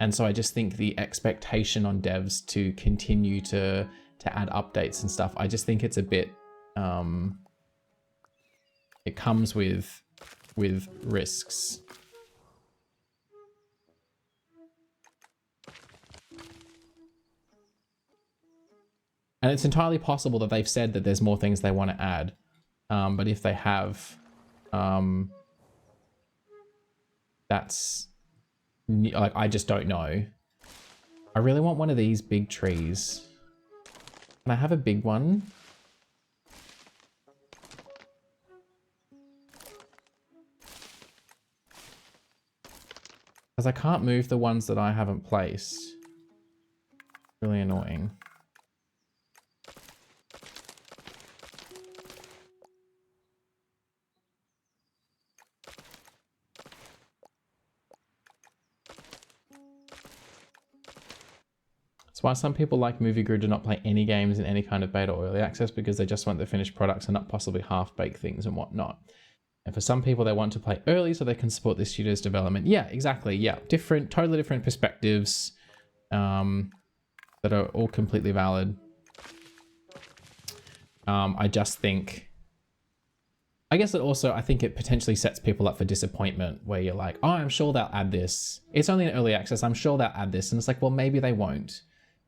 And so I just think the expectation on devs to continue to add updates and stuff, I just think it's a bit, it comes with risks. And it's entirely possible that they've said that there's more things they want to add. But if they have, that's, like, I just don't know. I really want one of these big trees. Can I have a big one? Because I can't move the ones that I haven't placed. Really annoying. It's why some people like Movie Grid do not play any games in any kind of beta or early access, because they just want the finished products and not possibly half-baked things and whatnot. And for some people, they want to play early so they can support the studio's development. Yeah, exactly. Yeah, totally different perspectives that are all completely valid. I just think, I guess I think it potentially sets people up for disappointment where you're like, oh, I'm sure they'll add this. It's only an early access. I'm sure they'll add this. And it's like, well, maybe they won't.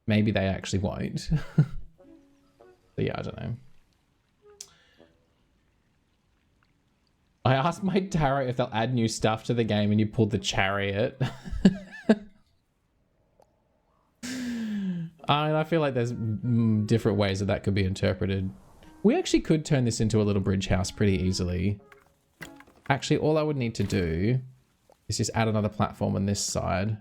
Maybe they actually won't. So yeah, I don't know. I asked my tarot if they'll add new stuff to the game and you pulled the chariot. I feel like there's different ways that could be interpreted. We actually could turn this into a little bridge house pretty easily. Actually, all I would need to do is just add another platform on this side.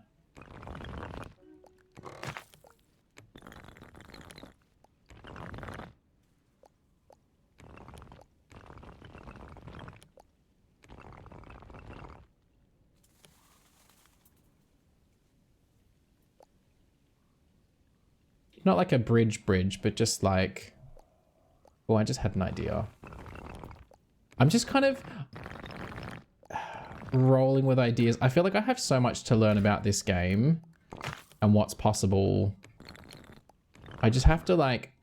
Not like a bridge, but just like... Oh, I just had an idea. I'm just kind of rolling with ideas. I feel like I have so much to learn about this game and what's possible. I just have to like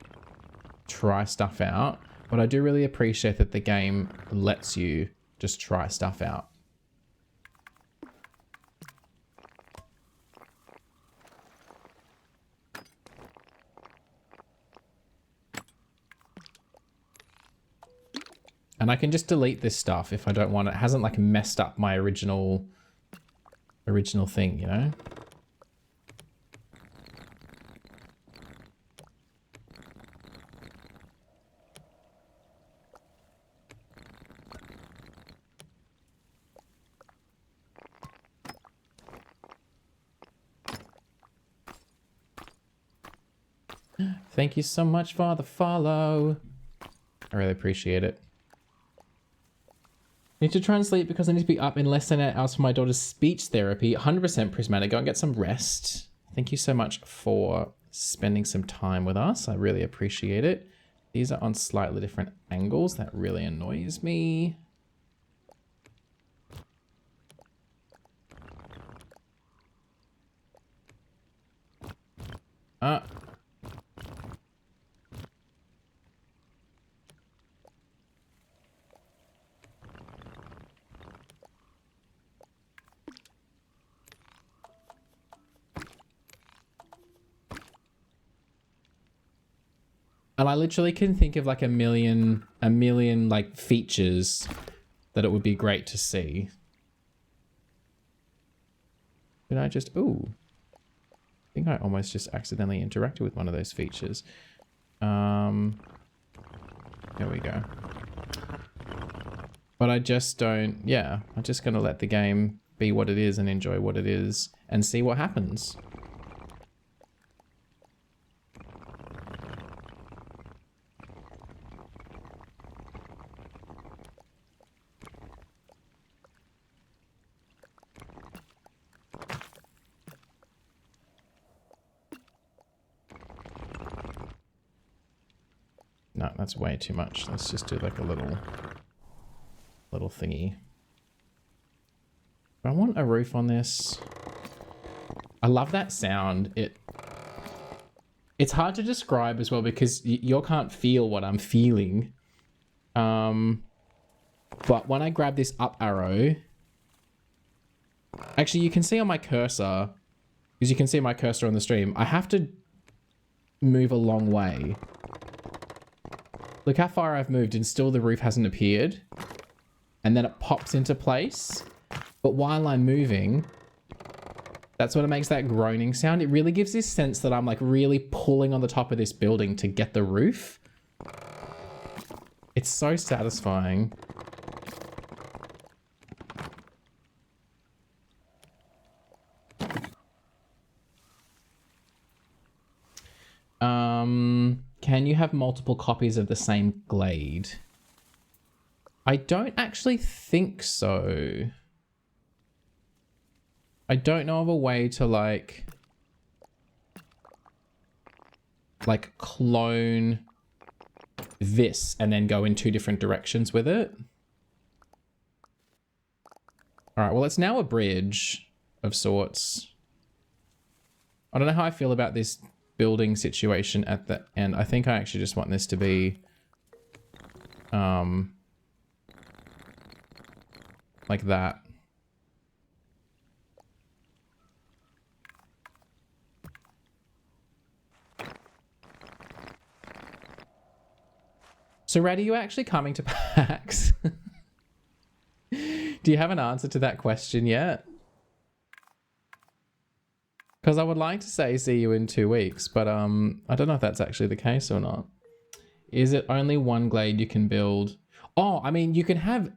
try stuff out, but I do really appreciate that the game lets you just try stuff out. And I can just delete this stuff if I don't want it. It hasn't like messed up my original thing, you know? Thank you so much for the follow. I really appreciate it. Need to try and sleep because I need to be up in less than 8 hours for my daughter's speech therapy. 100% Prismatic. Go and get some rest. Thank you so much for spending some time with us. I really appreciate it. These are on slightly different angles. That really annoys me. And I literally can think of like a million like features that it would be great to see. Did I just, ooh. I think I almost just accidentally interacted with one of those features. There we go. But I just don't, yeah, I'm just gonna let the game be what it is and enjoy what it is and see what happens. No, that's way too much. Let's just do like a little thingy. I want a roof on this. I love that sound. It's hard to describe as well because you can't feel what I'm feeling. But when I grab this up arrow, actually you can see on my cursor, because you can see my cursor on the stream, I have to move a long way. Look how far I've moved and still the roof hasn't appeared. And then it pops into place. But while I'm moving, that's when it makes that groaning sound. It really gives this sense that I'm like really pulling on the top of this building to get the roof. It's so satisfying. Can you have multiple copies of the same Glade? I don't actually think so. I don't know of a way to like... like clone this and then go in 2 different directions with it. All right, well, it's now a bridge of sorts. I don't know how I feel about this building situation at the end. I think I actually just want this to be like that. So, Rad, are you actually coming to PAX? Do you have an answer to that question yet? Because I would like to say see you in 2 weeks, but I don't know if that's actually the case or not. Is it only one glade you can build? Oh, I mean, you can have...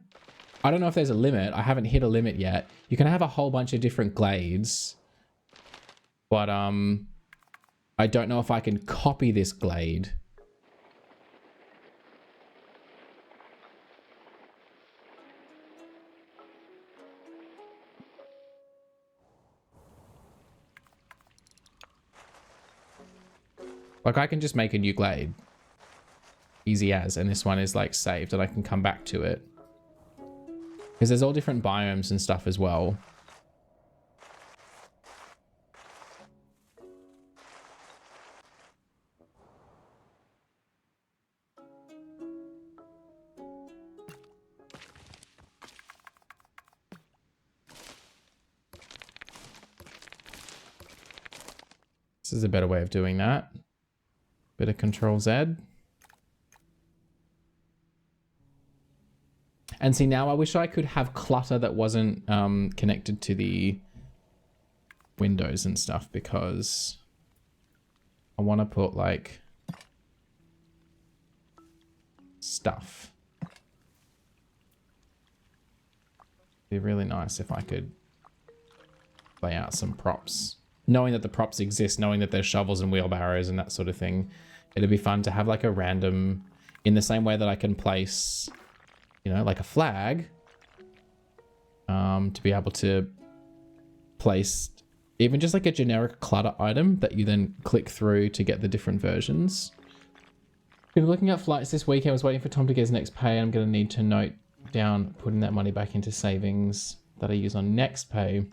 I don't know if there's a limit. I haven't hit a limit yet. You can have a whole bunch of different glades. But I don't know if I can copy this glade. Like, I can just make a new glade. Easy as. And this one is, like, saved and I can come back to it. Because there's all different biomes and stuff as well. This is a better way of doing that. Bit of Control Z. And see, now I wish I could have clutter that wasn't connected to the windows and stuff, because I want to put like stuff. It'd be really nice if I could lay out some props. Knowing that the props exist, knowing that there's shovels and wheelbarrows and that sort of thing. It'd be fun to have like a random, in the same way that I can place, you know, like a flag, to be able to place even just like a generic clutter item that you then click through to get the different versions. Been looking at flights this weekend. I was waiting for Tom to get his next pay. I'm going to need to note down putting that money back into savings that I use on next pay.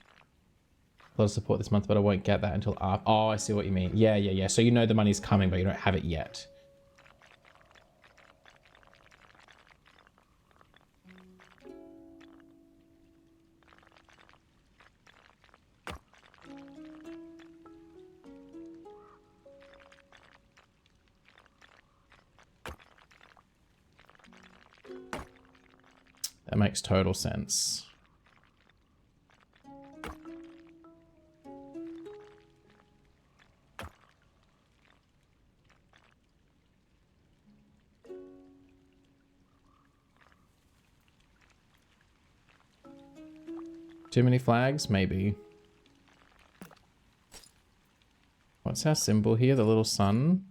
A lot of support this month, but I won't get that until after. Oh, I see what you mean. Yeah. So you know the money's coming, but you don't have it yet. That makes total sense. Too many flags? Maybe. What's our symbol here? The little sun?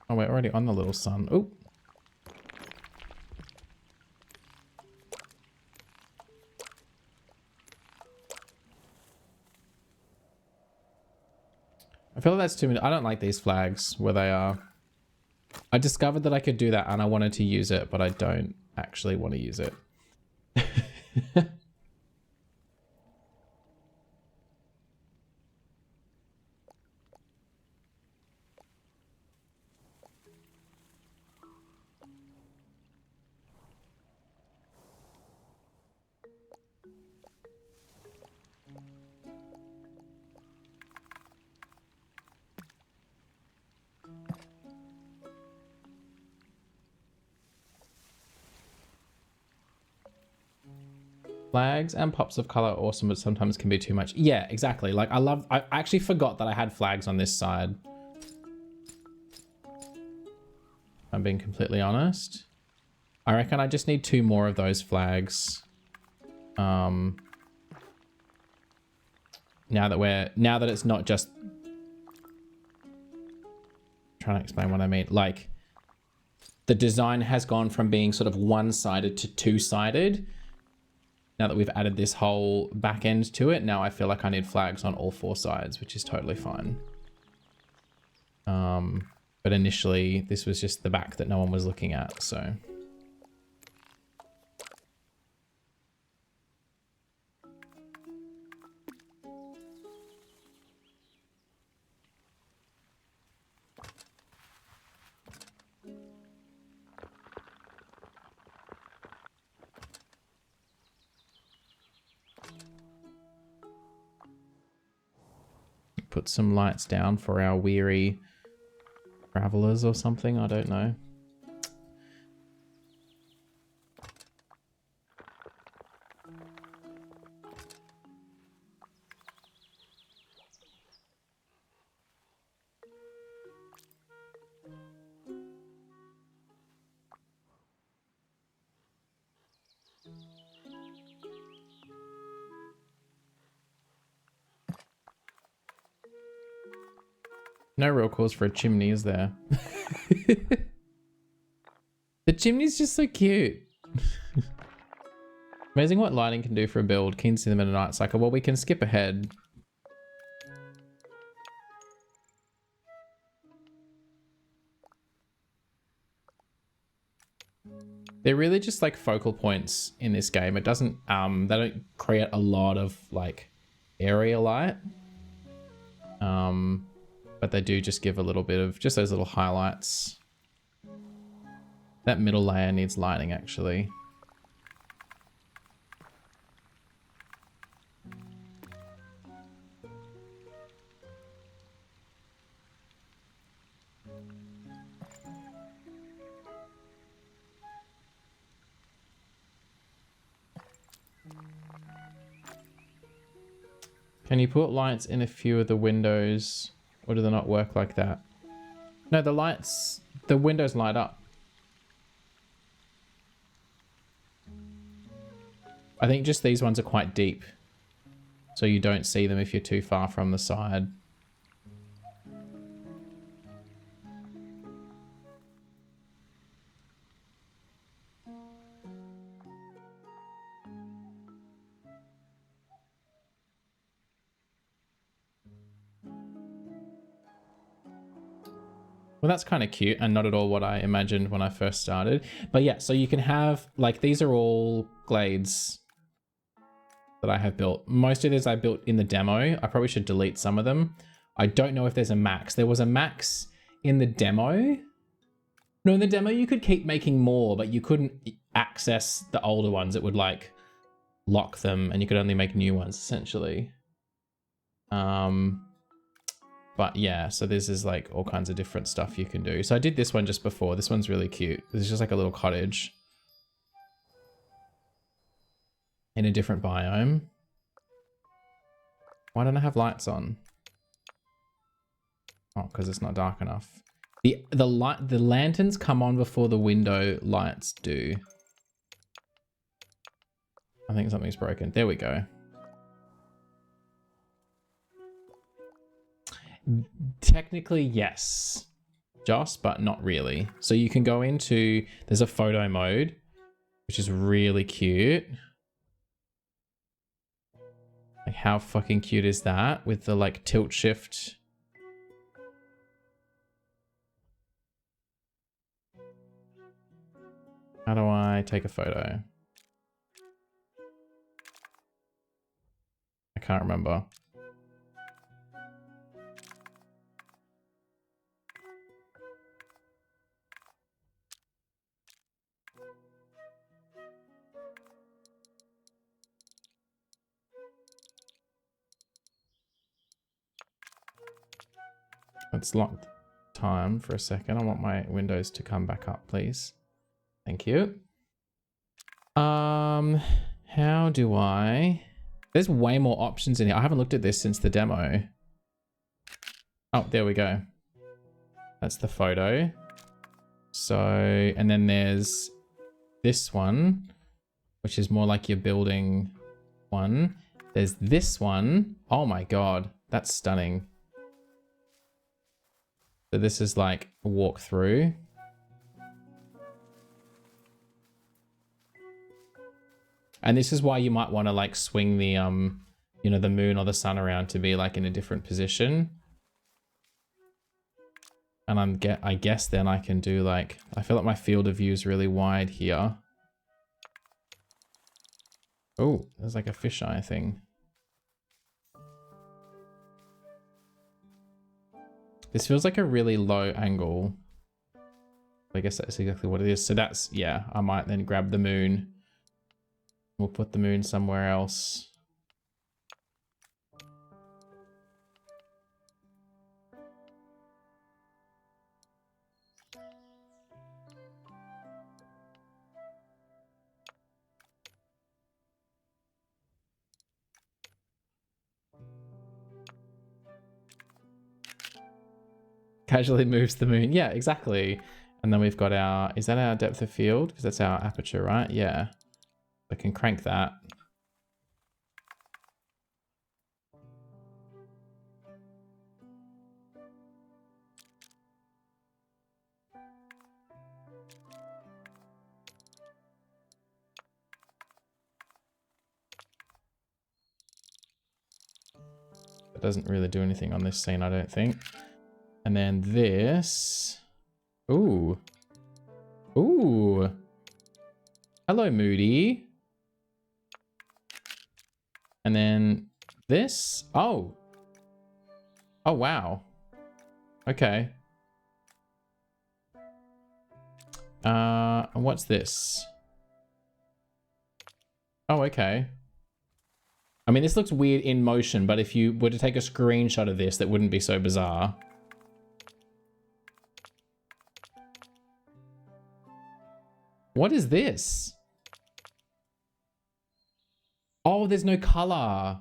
Oh, we're already on the little sun. Oh. I feel like that's too many. I don't like these flags where they are. I discovered that I could do that and I wanted to use it, but I don't actually want to use it. Flags and pops of color are awesome, but sometimes can be too much. Yeah, exactly. Like I actually forgot that I had flags on this side. I'm being completely honest. I reckon I just need 2 more of those flags. Now that it's not just, trying to explain what I mean. Like the design has gone from being sort of one-sided to 2-sided. now that we've added this whole back end to it, now I feel like I need flags on all 4 sides, which is totally fine. But initially this was just the back that no one was looking at, so. Put some lights down for our weary travelers or something, I don't know. No real cause for a chimney, is there? The chimney's just so cute. Amazing what lighting can do for a build. Keen to see them in a night cycle. Well, we can skip ahead. They're really just like focal points in this game. It doesn't, they don't create a lot of like area light. But they do just give a little bit of just those little highlights. That middle layer needs lighting actually. Can you put lights in a few of the windows, or do they not work like that? No, the lights, the windows light up. I think just these ones are quite deep, so you don't see them if you're too far from the side. Well, that's kind of cute and not at all what I imagined when I first started. But yeah, so you can have, like, these are all glades that I have built. Most of these I built in the demo. I probably should delete some of them. I don't know if there's a max. There was a max in the demo. No, in the demo you could keep making more, but you couldn't access the older ones. It would like lock them and you could only make new ones essentially. But yeah, so this is like all kinds of different stuff you can do. So I did this one just before. This one's really cute. This is just like a little cottage in a different biome. Why don't I have lights on? Oh, because it's not dark enough. The lanterns come on before the window lights do. I think something's broken. There we go. Technically, yes, Joss, but not really. So you can go into, there's a photo mode, which is really cute. Like, how fucking cute is that? With the like tilt shift. How do I take a photo? I can't remember. Let's lock time for a second. I want my windows to come back up, please. Thank you. How do I... There's way more options in here. I haven't looked at this since the demo. Oh, there we go. That's the photo. So, and then there's this one, which is more like your building one. There's this one. Oh my God, that's stunning. So this is like a walkthrough. And this is why you might want to like swing the, you know, the moon or the sun around to be like in a different position. And I guess then I can do like, I feel like my field of view is really wide here. Oh, there's like a fisheye thing. This feels like a really low angle. I guess that's exactly what it is. So that's, yeah, I might then grab the moon. We'll put the moon somewhere else. Casually moves the moon. Yeah, exactly. And then we've got our, is that our depth of field? Because that's our aperture, right? Yeah. I can crank that. It doesn't really do anything on this scene, I don't think. And then this. Ooh. Ooh. Hello, Moody. And then this. Oh. Oh, wow. Okay. And what's this? Oh, okay. I mean, this looks weird in motion, but if you were to take a screenshot of this, that wouldn't be so bizarre. What is this? Oh, there's no color.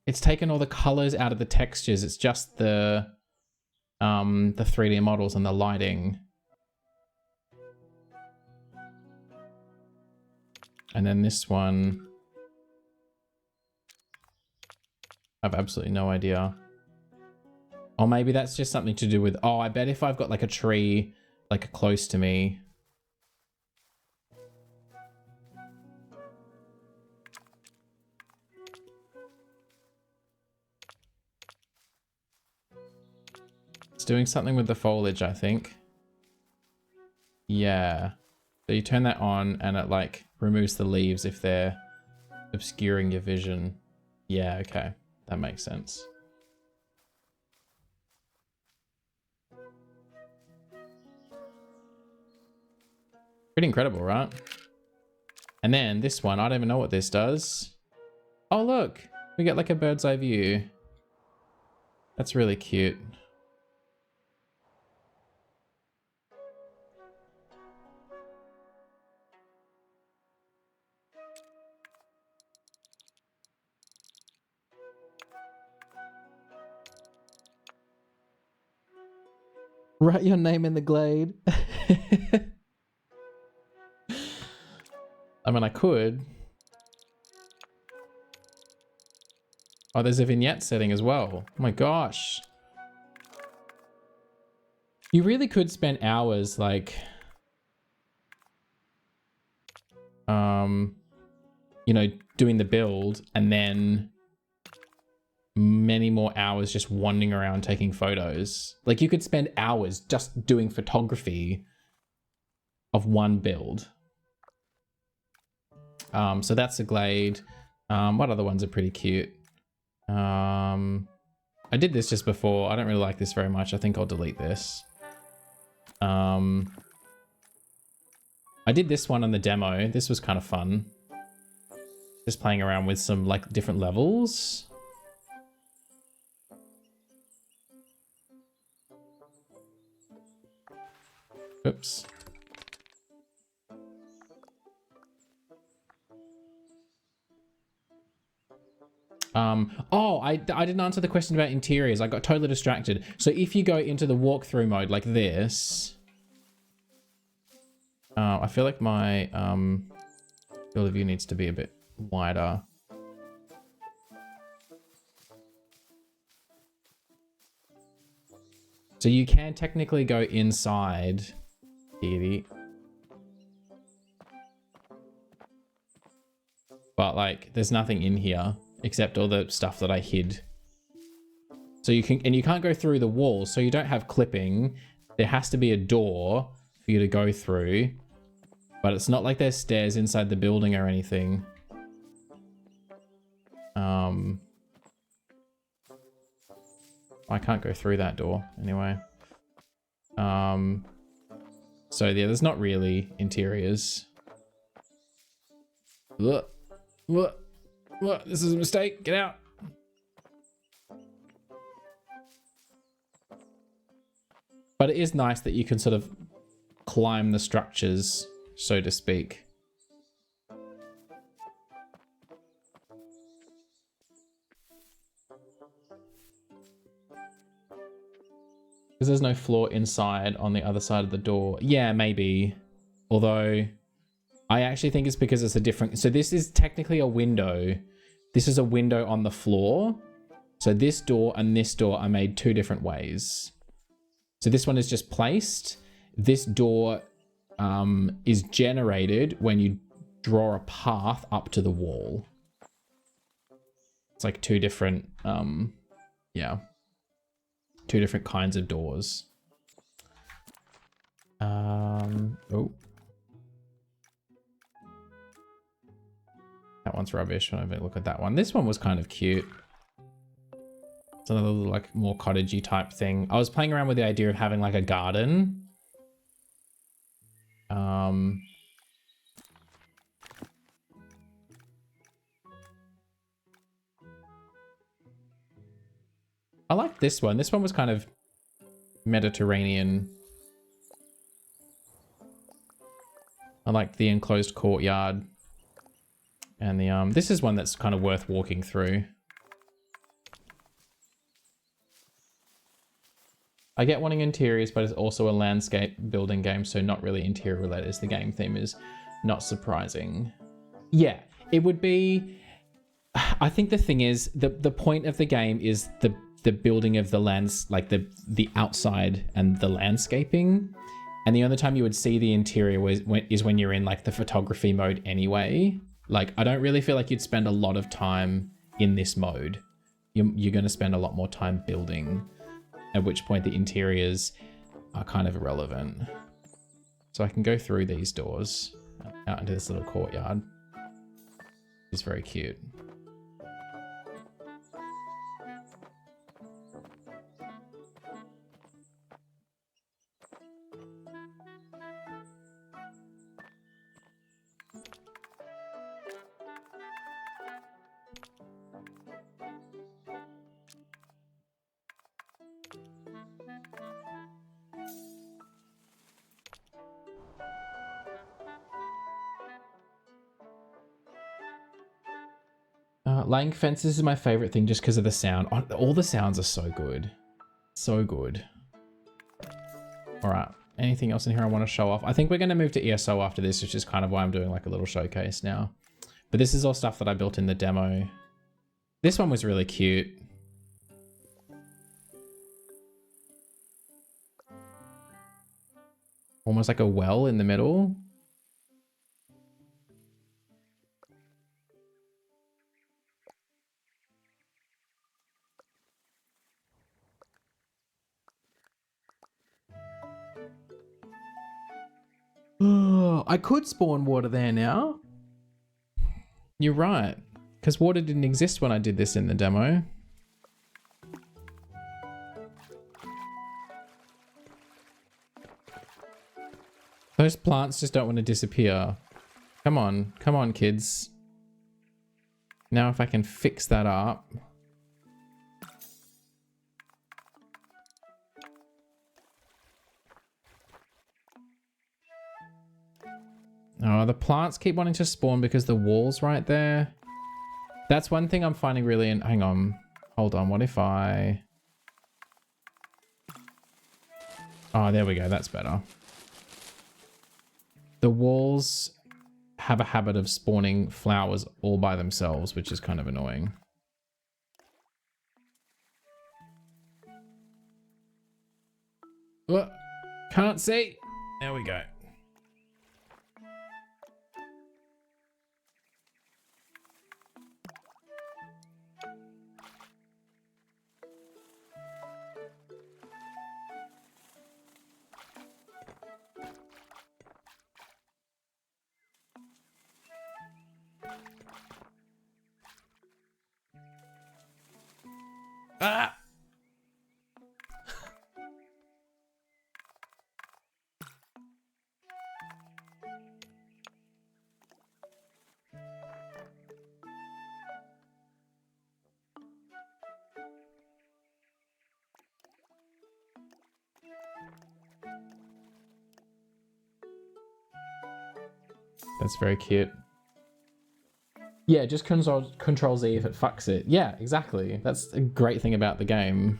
It's taken all the colors out of the textures. It's just the 3D models and the lighting. And then this one, I have absolutely no idea. Or maybe that's just something to do with, oh, I bet if I've got like a tree like close to me. It's doing something with the foliage, I think. Yeah. So you turn that on and it like removes the leaves if they're obscuring your vision. Yeah, okay. That makes sense. Pretty incredible, right? And then this one, I don't even know what this does. Oh, look. We get like a bird's eye view. That's really cute. Write your name in the glade. I mean, I could. Oh, there's a vignette setting as well. Oh my gosh. You really could spend hours like, you know, doing the build and then many more hours just wandering around taking photos. Like you could spend hours just doing photography of one build. So that's a Glade. What other ones are pretty cute? I did this just before. I don't really like this very much. I think I'll delete this. I did this one on the demo. This was kind of fun. Just playing around with some like different levels. Oops. Oh, I didn't answer the question about interiors. I got totally distracted. So if you go into the walkthrough mode like this, I feel like my field of view needs to be a bit wider. So you can technically go inside, Kitty. but like there's nothing in here except all the stuff that I hid. So you can't go through the wall, so you don't have clipping. There has to be a door for you to go through, but it's not like there's stairs inside the building or anything. I can't go through that door anyway. So yeah, there's not really interiors. Look, this is a mistake. Get out. But it is nice that you can sort of climb the structures, so to speak. Because there's no floor inside on the other side of the door. Yeah, maybe. Although I actually think it's because it's a different... So this is technically a window. This is a window on the floor. So this door and this door are made two different ways. So this one is just placed. This door is generated when you draw a path up to the wall. It's like two different, yeah. Two different kinds of doors. Oh. That one's rubbish. I don't look at that one. This one was kind of cute. It's another like more cottagey type thing. I was playing around with the idea of having like a garden. I like this one. This one was kind of Mediterranean. I like the enclosed courtyard. And the this is one that's kind of worth walking through. I get wanting interiors, but it's also a landscape building game, so not really interior related as the game theme is. Not surprising. Yeah, it would be... I think the thing is, the point of the game is the building of the lands, like the outside and the landscaping. And the only time you would see the interior is when you're in like the photography mode anyway. Like, I don't really feel like you'd spend a lot of time in this mode. You're going to spend a lot more time building, at which point the interiors are kind of irrelevant. So I can go through these doors out into this little courtyard. It's very cute. Laying fences is my favorite thing just because of the sound. All the sounds are so good. So good. All right. Anything else in here I want to show off? I think we're going to move to ESO after this, which is kind of why I'm doing like a little showcase now. But this is all stuff that I built in the demo. This one was really cute. Almost like a well in the middle. I could spawn water there now. You're right. Because water didn't exist when I did this in the demo. Those plants just don't want to disappear. Come on, kids. Now if I can fix that up. Oh, the plants keep wanting to spawn because the wall's right there. That's one thing I'm finding really... Hang on. Hold on. What if I... Oh, there we go. That's better. The walls have a habit of spawning flowers all by themselves, which is kind of annoying. Oh, can't see. There we go. That's very cute. Yeah, just control Z if it fucks it. Yeah, exactly. That's a great thing about the game.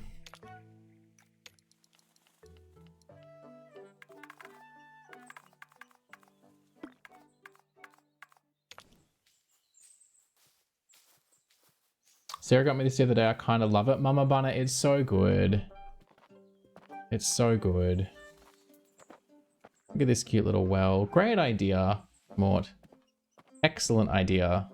Sarah got me this the other day. I kind of love it. Mama Bunna, it's so good. It's so good. Look at this cute little well. Great idea, Mort. Excellent idea.